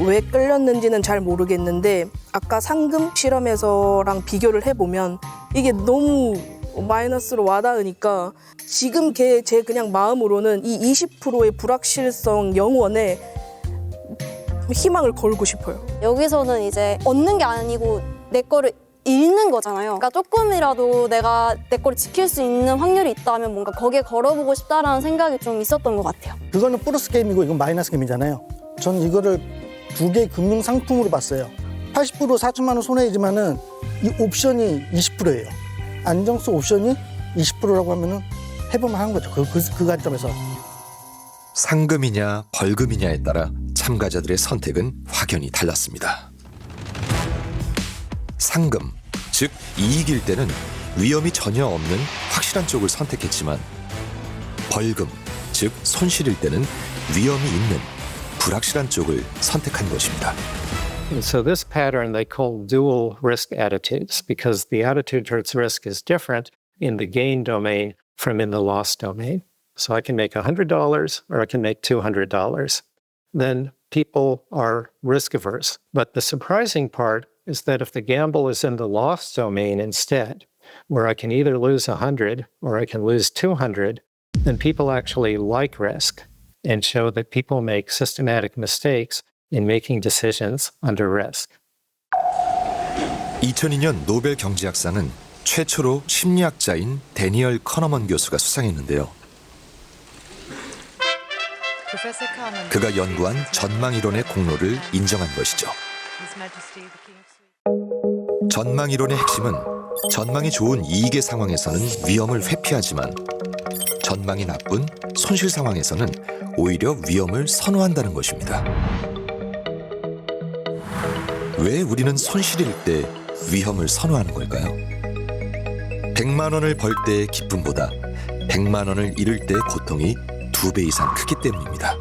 왜 끌렸는지는 잘 모르겠는데 아까 상금 실험에서랑 비교를 해보면 이게 너무 마이너스로 와닿으니까 지금 제 그냥 마음으로는 이 20%의 불확실성 0원에 희망을 걸고 싶어요. 여기서는 이제 얻는 게 아니고 내 거를 잃는 거잖아요. 그러니까 조금이라도 내가 내 거를 지킬 수 있는 확률이 있다면 뭔가 거기에 걸어보고 싶다라는 생각이 좀 있었던 것 같아요. 그거는 플러스 게임이고 이건 마이너스 게임이잖아요. 전 이거를 두 개의 금융 상품으로 봤어요. 80% 4천만 원 손해이지만은 이 옵션이 20%예요. 안정성 옵션이 20%라고 하면은 해보면 하는 거죠. 그 관점에서. 상금이냐 벌금이냐에 따라 참가자들의 선택은 확연히 달랐습니다. 상금, 즉 이익일 때는 위험이 전혀 없는 확실한 쪽을 선택했지만 벌금, 즉 손실일 때는 위험이 있는 불확실한 쪽을 선택한 것입니다. So this pattern they call dual risk attitudes because the attitude towards risk is different in the gain domain from in the loss domain. So I can make $100 or I can make $200. Then people are risk averse. But the surprising part is that if the gamble is in the loss domain instead, where I can either lose 100 or I can lose 200, then people actually like risk and show that people make systematic mistakes in making decisions under risk. 2002년 노벨 경제학상은 최초로 심리학자인 데니얼 커너먼 교수가 수상했는데요. 그가 연구한 전망이론의 공로를 인정한 것이죠. 전망이론의 핵심은 전망이 좋은 이익의 상황에서는 위험을 회피하지만 전망이 나쁜 손실 상황에서는 오히려 위험을 선호한다는 것입니다. 왜 우리는 손실일 때 위험을 선호하는 걸까요? 100만 원을 벌 때의 기쁨보다 100만 원을 잃을 때의 고통이 2배 이상 크기 때문입니다.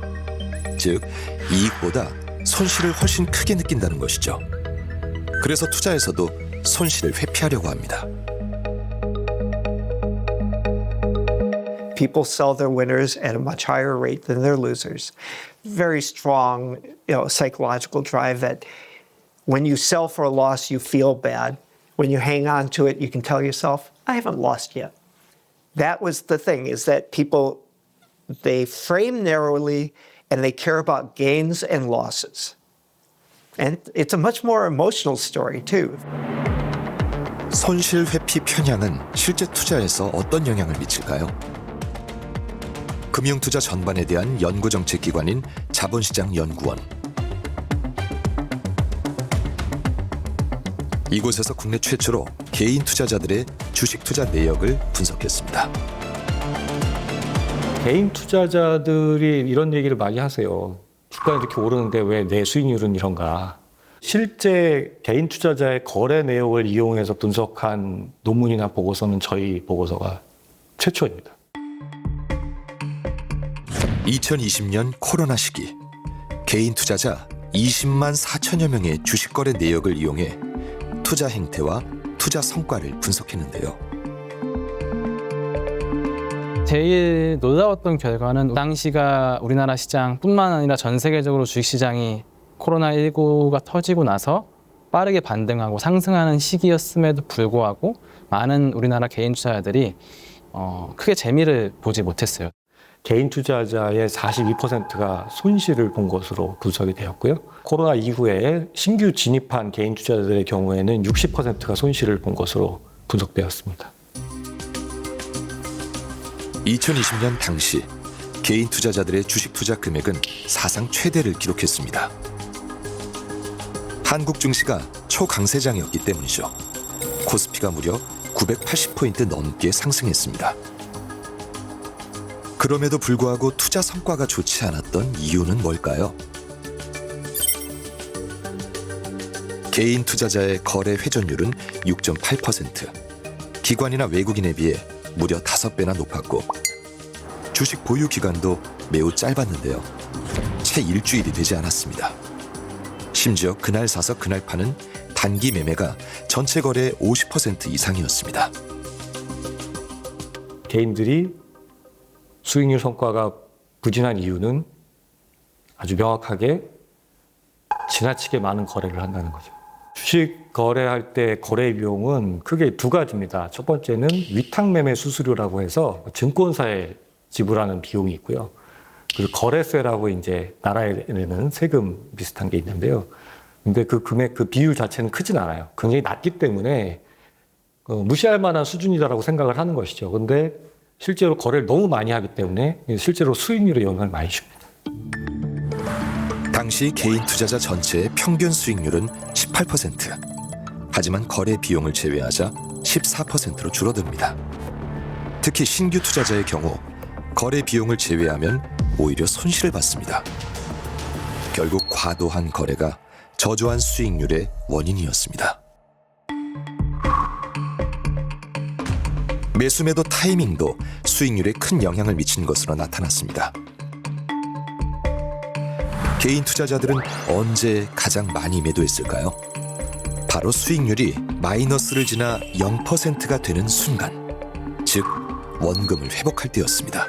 즉, 이익보다 손실을 훨씬 크게 느낀다는 것이죠. 그래서 투자에서도 손실을 회피하려고 합니다. People sell their winners at a much higher rate than their losers. Very strong, psychological drive that when you sell for a loss, you feel bad. When you hang on to it, you can tell yourself, I haven't lost yet. That was the thing, is that people, they frame narrowly and they care about gains and losses. And it's a much more emotional story, too. 손실 회피 편향은 실제 투자에서 어떤 영향을 미칠까요? 금융투자 전반에 대한 연구정책기관인 자본시장연구원. 이곳에서 국내 최초로 개인 투자자들의 주식 투자 내역을 분석했습니다. 개인 투자자들이 이런 얘기를 많이 하세요. 주가가 이렇게 오르는데 왜 내 수익률은 이런가. 실제 개인 투자자의 거래 내역을 이용해서 분석한 논문이나 보고서는 저희 보고서가 최초입니다. 2020년 코로나 시기 개인 투자자 20만 4천여 명의 주식 거래 내역을 이용해 투자 행태와 투자 성과를 분석했는데요. 제일 놀라웠던 결과는 당시가 우리나라 시장뿐만 아니라 전 세계적으로 주식시장이 코로나19가 터지고 나서 빠르게 반등하고 상승하는 시기였음에도 불구하고 많은 우리나라 개인 투자자들이 크게 재미를 보지 못했어요. 개인 투자자의 42%가 손실을 본 것으로 분석이 되었고요. 코로나 이후에 신규 진입한 개인 투자자들의 경우에는 60%가 손실을 본 것으로 분석되었습니다. 2020년 당시 개인 투자자들의 주식 투자 금액은 사상 최대를 기록했습니다. 한국 증시가 초강세장이었기 때문이죠. 코스피가 무려 980포인트 넘게 상승했습니다. 그럼에도 불구하고 투자 성과가 좋지 않았던 이유는 뭘까요? 개인 투자자의 거래 회전율은 6.8%, 기관이나 외국인에 비해 무려 5배나 높았고 주식 보유 기간도 매우 짧았는데요. 채 일주일이 되지 않았습니다. 심지어 그날 사서 그날 파는 단기 매매가 전체 거래의 50% 이상이었습니다. 개인들이 수익률 성과가 부진한 이유는 아주 명확하게 지나치게 많은 거래를 한다는 거죠. 주식 거래할 때 거래 비용은 크게 두 가지입니다. 첫 번째는 위탁매매 수수료라고 해서 증권사에 지불하는 비용이 있고요. 그리고 거래세라고 이제 나라에 내는 세금 비슷한 게 있는데요. 근데 그 금액, 그 비율 자체는 크진 않아요. 굉장히 낮기 때문에 무시할 만한 수준이다라고 생각을 하는 것이죠. 근데 실제로 거래를 너무 많이 하기 때문에 실제로 수익률에 영향을 많이 줍니다. 당시 개인 투자자 전체의 평균 수익률은 18%. 하지만 거래 비용을 제외하자 14%로 줄어듭니다. 특히 신규 투자자의 경우 거래 비용을 제외하면 오히려 손실을 봤습니다. 결국 과도한 거래가 저조한 수익률의 원인이었습니다. 매수 매도 타이밍도 수익률에 큰 영향을 미친 것으로 나타났습니다. 개인 투자자들은 언제 가장 많이 매도했을까요? 바로 수익률이 마이너스를 지나 0%가 되는 순간, 즉 원금을 회복할 때였습니다.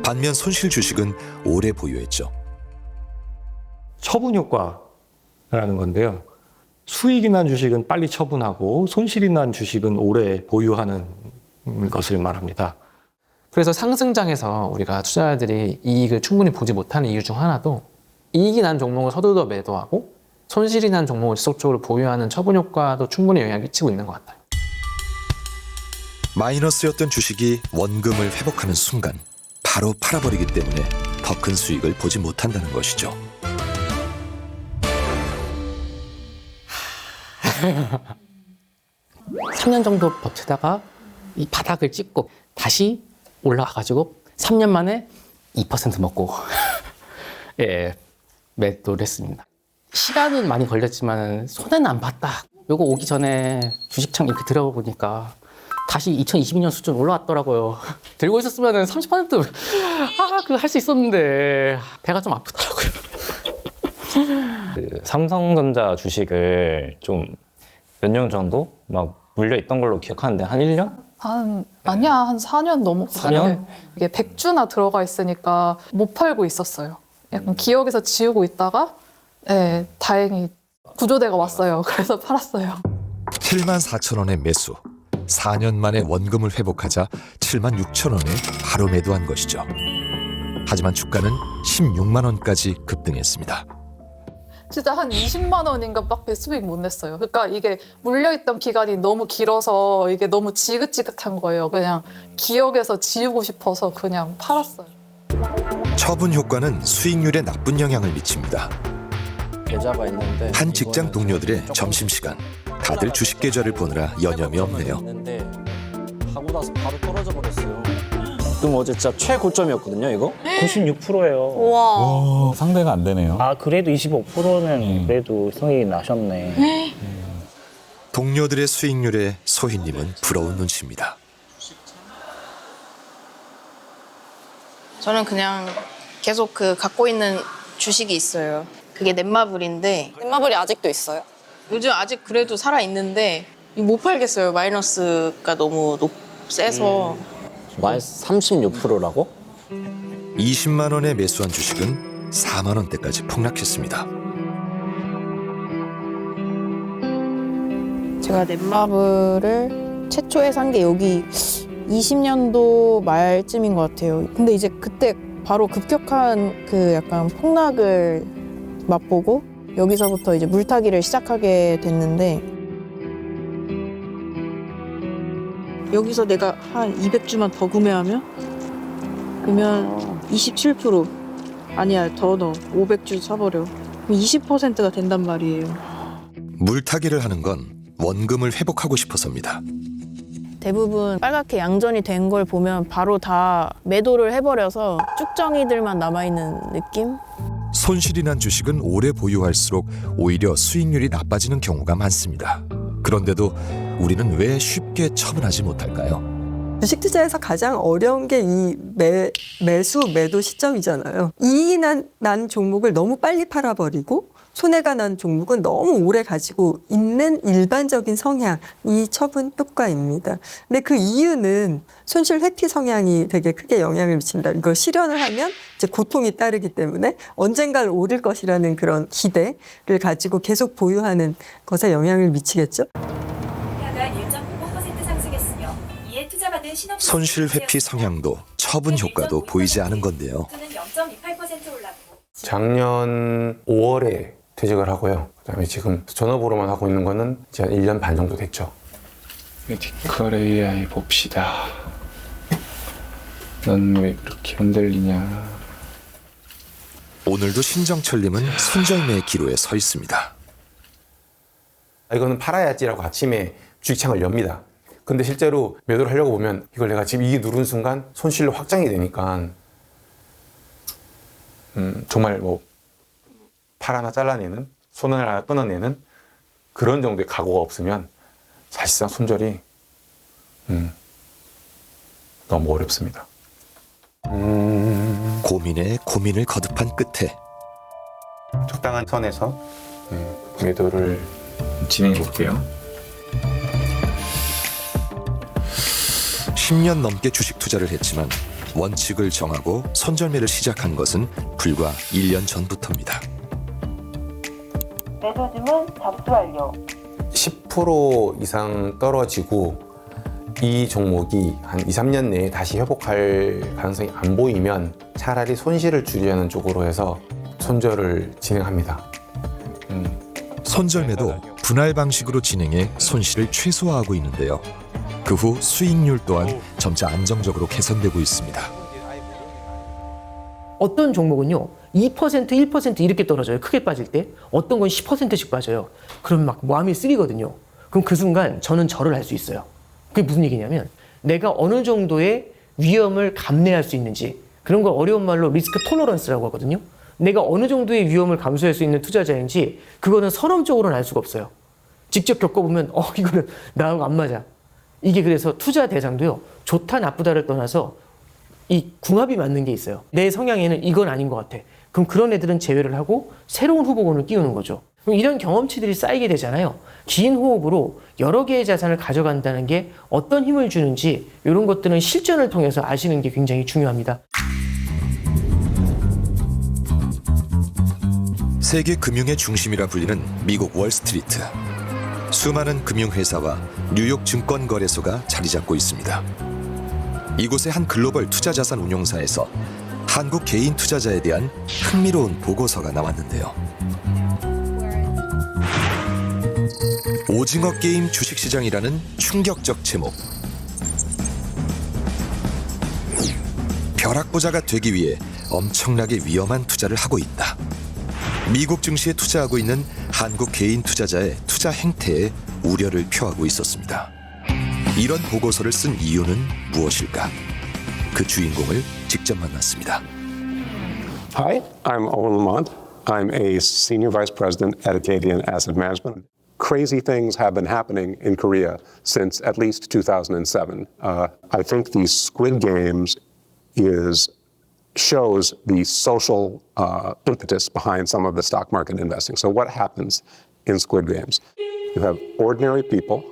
반면 손실 주식은 오래 보유했죠. 처분 효과라는 건데요. 수익이 난 주식은 빨리 처분하고 손실이 난 주식은 오래 보유하는 것을 말합니다. 그래서 상승장에서 우리가 투자자들이 이익을 충분히 보지 못하는 이유 중 하나도 이익이 난 종목을 서둘러 매도하고 손실이 난 종목을 지속적으로 보유하는 처분 효과도 충분히 영향을 끼치고 있는 것 같아요. 마이너스였던 주식이 원금을 회복하는 순간 바로 팔아버리기 때문에 더 큰 수익을 보지 못한다는 것이죠. 삼 년 정도 버티다가 이 바닥을 찍고 다시 올라가가지고 3년 만에 2% 먹고 예, 매도를 했습니다. 시간은 많이 걸렸지만 손해는 안 봤다. 요거 오기 전에 주식창 이렇게 들어보니까 다시 2022년 수준 올라왔더라고요. 들고 있었으면 30% 그거 할 수 있었는데 배가 좀 아프더라고요. 그 삼성전자 주식을 좀 몇 년 정도 막 물려 있던 걸로 기억하는데 한 1년? 아니야, 한 4년 넘었거든요. 4년? 이게 100주나 들어가 있으니까 못 팔고 있었어요. 약간 기억에서 지우고 있다가 네, 다행히 구조대가 왔어요. 그래서 팔았어요. 74,000원의 매수, 4년 만에 원금을 회복하자 76,000원에 바로 매도한 것이죠. 하지만 주가는 16만 원까지 급등했습니다. 진짜 한 20만 원인가 밖에 수익 못 냈어요. 그러니까 이게 물려있던 기간이 너무 길어서 이게 너무 지긋지긋한 거예요. 그냥 기억에서 지우고 싶어서 그냥 팔았어요. 처분 효과는 수익률에 나쁜 영향을 미칩니다. 계좌가 있는데 한 직장 동료들의 점심시간, 다들 주식 계좌를 보느라 여념이 없네요. 있는데 하고 나서 바로 떨어져 버렸어요. 그럼 어제 진짜 최고점이었거든요, 이거? 96%예요. 우와. 상대가 안 되네요. 아, 그래도 25%는 그래도 수익이 나셨네. 동료들의 수익률에 소희님은 부러운 눈치입니다. 저는 그냥 계속 그 갖고 있는 주식이 있어요. 그게 넷마블인데. 넷마블이 아직도 있어요? 요즘 아직 그래도 살아 있는데 못 팔겠어요. 마이너스가 너무 세서. 마이너스 36%라고? 20만 원에 매수한 주식은 4만 원대까지 폭락했습니다. 제가 넷마블을 최초에 산 게 여기 20년도 말쯤인 것 같아요. 근데 이제 그때 바로 급격한 그 약간 폭락을 맛보고 여기서부터 이제 물타기를 시작하게 됐는데 여기서 내가 한 200주만 더 구매하면 그러면 27% 아니야 더 넣어 500주 사버려 그럼 20%가 된단 말이에요. 물타기를 하는 건 원금을 회복하고 싶어서입니다. 대부분 빨갛게 양전이 된 걸 보면 바로 다 매도를 해버려서 쭉정이들만 남아있는 느낌? 손실이 난 주식은 오래 보유할수록 오히려 수익률이 나빠지는 경우가 많습니다. 그런데도 우리는 왜 쉽게 처분하지 못할까요? 주식 투자에서 가장 어려운 게 이 매수 매도 시점이잖아요. 이익이 난 종목을 너무 빨리 팔아버리고 손해가 난 종목은 너무 오래 가지고 있는 일반적인 성향이 처분 효과입니다. 근데 그 이유는 손실 회피 성향이 되게 크게 영향을 미친다. 이걸 실현을 하면 이제 고통이 따르기 때문에 언젠가는 오를 것이라는 그런 기대를 가지고 계속 보유하는 것에 영향을 미치겠죠. 손실 회피 성향도 처분 효과도 보이지 않은 건데요. 작년 5월에 퇴직을 하고요. 그다음에 지금 전업으로만 하고 있는 거는 이제 1년 반 정도 됐죠. 메디컬 AI 봅시다. 넌 왜 그렇게 흔들리냐. 오늘도 신정철님은 손절매의 기로에 서 있습니다. 이거는 팔아야지라고 아침에 주식창을 엽니다. 근데 실제로 매도를 하려고 보면 이걸 내가 지금 이게 누른 순간 손실로 확장이 되니까 정말 뭐 팔 하나 잘라내는, 손을 하나 끊어내는 그런 정도의 각오가 없으면 사실상 손절이 너무 어렵습니다. 고민에 고민을 거듭한 끝에 적당한 선에서 매도를 진행해 볼게요. 10년 넘게 주식 투자를 했지만 원칙을 정하고 손절매를 시작한 것은 불과 1년 전부터입니다. 매도 주문 접수 완료. 10% 이상 떨어지고 이 종목이 한 2, 3년 내에 다시 회복할 가능성이 안 보이면 차라리 손실을 줄이려는 쪽으로 해서 손절을 진행합니다. 손절매도 분할 방식으로 진행해 손실을 최소화하고 있는데요. 그 후 수익률 또한 점차 안정적으로 개선되고 있습니다. 어떤 종목은요 2%, 1% 이렇게 떨어져요. 크게 빠질 때. 어떤 건 10%씩 빠져요. 그럼 막 마음이 쓰리거든요. 그럼 그 순간 저는 절을 할 수 있어요. 그게 무슨 얘기냐면 내가 어느 정도의 위험을 감내할 수 있는지, 그런 걸 어려운 말로 리스크 톨러런스라고 하거든요. 내가 어느 정도의 위험을 감수할 수 있는 투자자인지 그거는 선험적으로는 알 수가 없어요. 직접 겪어보면 이거는 나하고 안 맞아. 이게 그래서 투자 대상도요 좋다 나쁘다를 떠나서 이 궁합이 맞는 게 있어요. 내 성향에는 이건 아닌 것 같아. 그럼 그런 애들은 제외를 하고 새로운 후보군을 띄우는 거죠. 그럼 이런 경험치들이 쌓이게 되잖아요. 긴 호흡으로 여러 개의 자산을 가져간다는 게 어떤 힘을 주는지 이런 것들은 실전을 통해서 아시는 게 굉장히 중요합니다. 세계 금융의 중심이라 불리는 미국 월스트리트. 수많은 금융회사와 뉴욕 증권거래소가 자리 잡고 있습니다. 이곳의 한 글로벌 투자자산 운용사에서 한국 개인 투자자에 대한 흥미로운 보고서가 나왔는데요. 오징어 게임 주식시장이라는 충격적 제목. 벼락부자가 되기 위해 엄청나게 위험한 투자를 하고 있다. 미국 증시에 투자하고 있는 한국 개인 투자자의 투자 행태에 우려를 표하고 있었습니다. 이런 보고서를 쓴 이유는 무엇일까? 그 주인공을 직접 만났습니다. Hi, I'm Owen Lamont. I'm a senior vice president at Acadian Asset Management. Crazy things have been happening in Korea since at least 2007. I think the Squid Games shows the social impetus behind some of the stock market investing. So what happens in Squid Games? You have ordinary people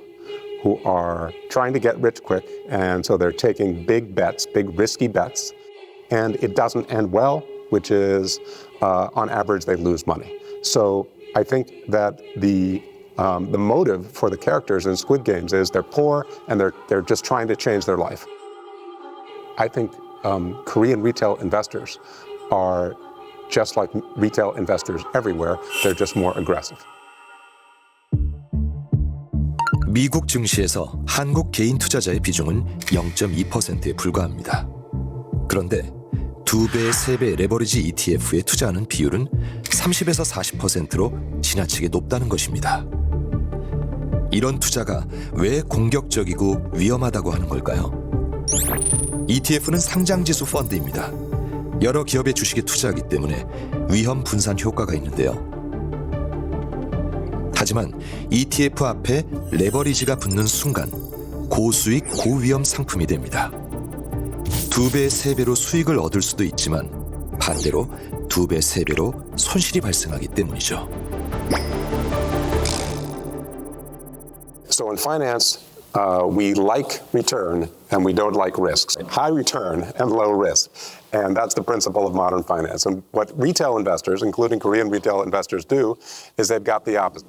who are trying to get rich quick, and so they're taking big bets, big risky bets, and it doesn't end well, which is, on average, they lose money. So I think that the motive for the characters in Squid Games is they're poor and they're just trying to change their life. I think Korean retail investors are just like retail investors everywhere. They're just more aggressive. 미국 증시에서 한국 개인 투자자의 비중은 0.2%에 불과합니다. 그런데 2배, 3배 레버리지 ETF에 투자하는 비율은 30에서 40%로 지나치게 높다는 것입니다. 이런 투자가 왜 공격적이고 위험하다고 하는 걸까요? ETF는 상장지수 펀드입니다. 여러 기업의 주식에 투자하기 때문에 위험 분산 효과가 있는데요. 하지만 ETF 앞에 레버리지가 붙는 순간 고수익, 고위험 상품이 됩니다. 2배, 3배로 수익을 얻을 수도 있지만 반대로 2배, 3배로 손실이 발생하기 때문이죠. So in finance, we like return and we don't like risks. High return and low risk. And that's the principle of modern finance. And what retail investors, including Korean retail investors, do is they've got the opposite.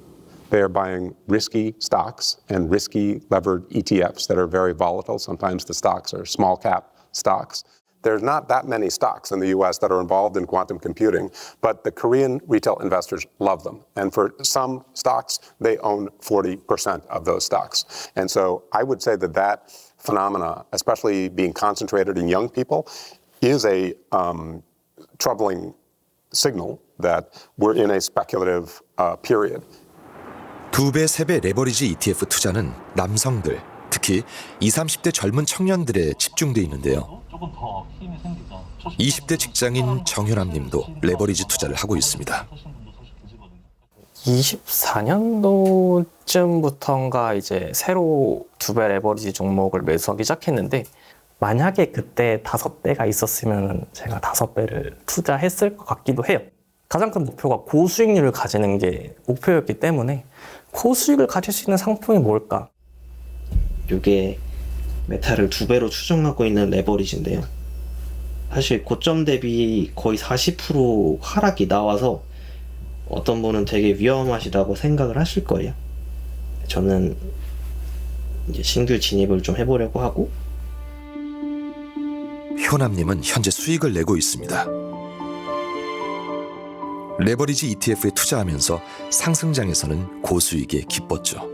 They're buying risky stocks and risky levered ETFs that are very volatile. Sometimes the stocks are small cap stocks. There's not that many stocks in the US that are involved in quantum computing, but the Korean retail investors love them. And for some stocks, they own 40% of those stocks. And so I would say that phenomena, especially being concentrated in young people, is a troubling signal that we're in a speculative period. 2배, 3배 레버리지 ETF 투자는 남성들, 특히 20, 30대 젊은 청년들에 집중돼 있는데요. 20대 직장인 정현암 님도 레버리지 투자를 하고 있습니다. 24년도쯤부터인가 이제 새로 2배 레버리지 종목을 매수하기 시작했는데, 만약에 그때 5배가 있었으면 제가 5배를 투자했을 것 같기도 해요. 가장 큰 목표가 고수익률을 가지는 게 목표였기 때문에 고수익을 가질 수 있는 상품이 뭘까? 이게 메타를 2배로 추정하고 있는 레버리지인데요. 사실 고점 대비 거의 40% 하락이 나와서 어떤 분은 되게 위험하시다고 생각을 하실 거예요. 저는 이제 신규 진입을 좀 해보려고 하고. 효남님은 현재 수익을 내고 있습니다. 레버리지 ETF에 투자하면서 상승장에서는 고수익에 기뻤죠.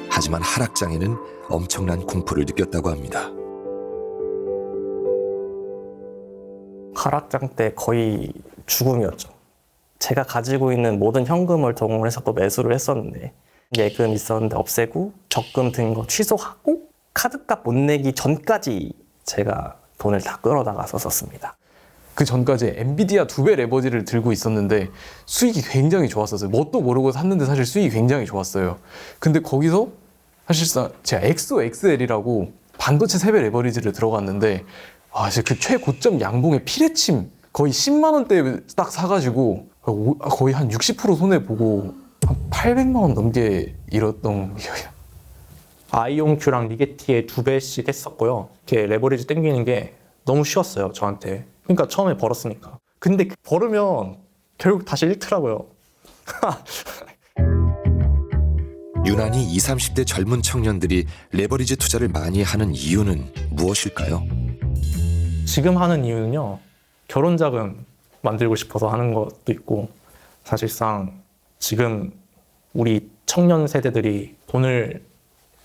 하지만 하락장에는 엄청난 공포를 느꼈다고 합니다. 하락장 때 거의 죽음이었죠. 제가 가지고 있는 모든 현금을 동원을 해서 또 매수를 했었는데, 예금 있었는데 없애고 적금 든 거 취소하고 카드값 못 내기 전까지 제가 돈을 다 끌어다가 썼었습니다. 그 전까지 엔비디아 2배 레버리지를 들고 있었는데 수익이 굉장히 좋았었어요. 뭣도 모르고 샀는데 사실 수익이 굉장히 좋았어요. 근데 거기서 사실상 제가 XOXL이라고 반도체 3배 레버리지를 들어갔는데, 그 최고점 양봉의 피레침 거의 10만 원대에 딱 사가지고 거의 한 60% 손해보고 한 800만 원 넘게 잃었던 기억이 나요. 아이온큐랑 리게티에 2배씩 했었고요. 이렇게 레버리지 땡기는 게 너무 쉬웠어요, 저한테. 그러니까 처음에 벌었으니까. 근데 벌으면 결국 다시 잃더라고요. 유난히 20, 30대 젊은 청년들이 레버리지 투자를 많이 하는 이유는 무엇일까요? 지금 하는 이유는요, 결혼 자금 만들고 싶어서 하는 것도 있고, 사실상 지금 우리 청년 세대들이 돈을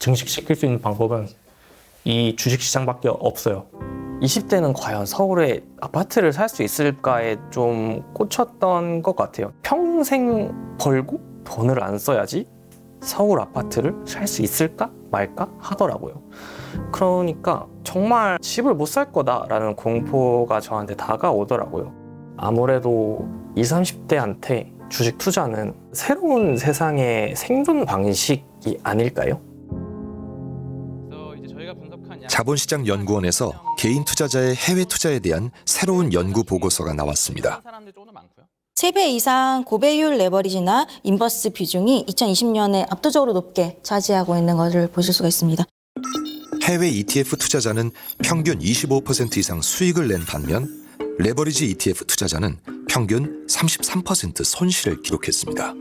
증식시킬 수 있는 방법은 이 주식시장밖에 없어요. 20대는 과연 서울에 아파트를 살 수 있을까에 좀 꽂혔던 것 같아요. 평생 벌고 돈을 안 써야지 서울 아파트를 살 수 있을까 말까 하더라고요. 그러니까 정말 집을 못 살 거다라는 공포가 저한테 다가오더라고요. 아무래도 20, 30대한테 주식 투자는 새로운 세상의 생존 방식이 아닐까요? 자본시장연구원에서 개인 투자자의 해외 투자에 대한 새로운 연구 보고서가 나왔습니다. 3배 이상 고배율 레버리지나 인버스 비중이 2020년에 압도적으로 높게 차지하고 있는 것을 보실 수가 있습니다. 해외 ETF 투자자는 평균 25% 이상 수익을 낸 반면 레버리지 ETF 투자자는 평균 33% 손실을 기록했습니다.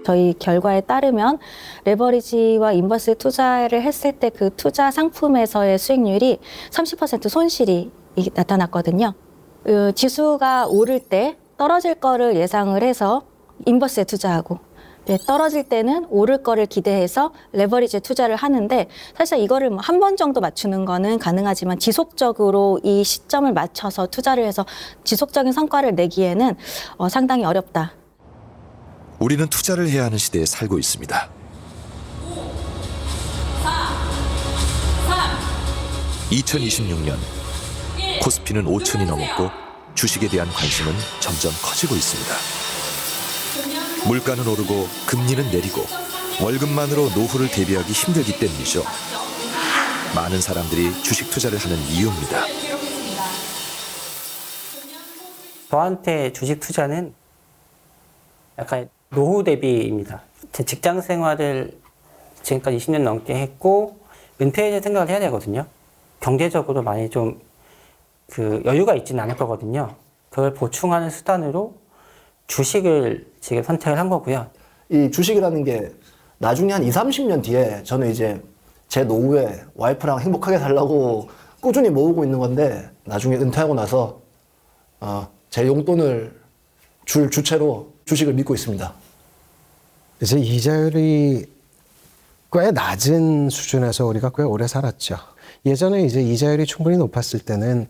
저희 결과에 따르면 레버리지와 인버스 투자를 했을 때 그 투자 상품에서의 수익률이 30% 손실이 나타났거든요. 지수가 오를 때 떨어질 거를 예상을 해서 인버스에 투자하고, 떨어질 때는 오를 거를 기대해서 레버리지에 투자를 하는데, 사실 이거를 한 번 정도 맞추는 거는 가능하지만 지속적으로 이 시점을 맞춰서 투자를 해서 지속적인 성과를 내기에는 상당히 어렵다. 우리는 투자를 해야 하는 시대에 살고 있습니다. 2026년 코스피는 5천이 넘었고 주식에 대한 관심은 점점 커지고 있습니다. 물가는 오르고 금리는 내리고 월급만으로 노후를 대비하기 힘들기 때문이죠. 많은 사람들이 주식 투자를 하는 이유입니다. 저한테 주식 투자는 약간 노후 대비입니다. 제 직장 생활을 지금까지 20년 넘게 했고 은퇴에 생각을 해야 되거든요. 경제적으로 많이 좀 여유가 있지는 않을 거거든요. 그걸 보충하는 수단으로 주식을 지금 선택을 한 거고요. 이 주식이라는 게 나중에 한 20, 30년 뒤에 저는 이제 제 노후에 와이프랑 행복하게 살려고 꾸준히 모으고 있는 건데, 나중에 은퇴하고 나서 제 용돈을 줄 주체로 주식을 믿고 있습니다. 이제 이자율이 꽤 낮은 수준에서 우리가 꽤 오래 살았죠. 예전에 이제 이자율이 충분히 높았을 때는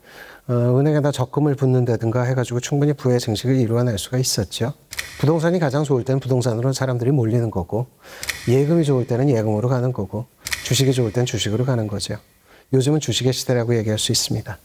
은행에다 적금을 붓는다든가 해가지고 충분히 부의 증식을 이루어낼 수가 있었죠. 부동산이 가장 좋을 때는 부동산으로 사람들이 몰리는 거고, 예금이 좋을 때는 예금으로 가는 거고, 주식이 좋을 때는 주식으로 가는 거죠. 요즘은 주식의 시대라고 얘기할 수 있습니다.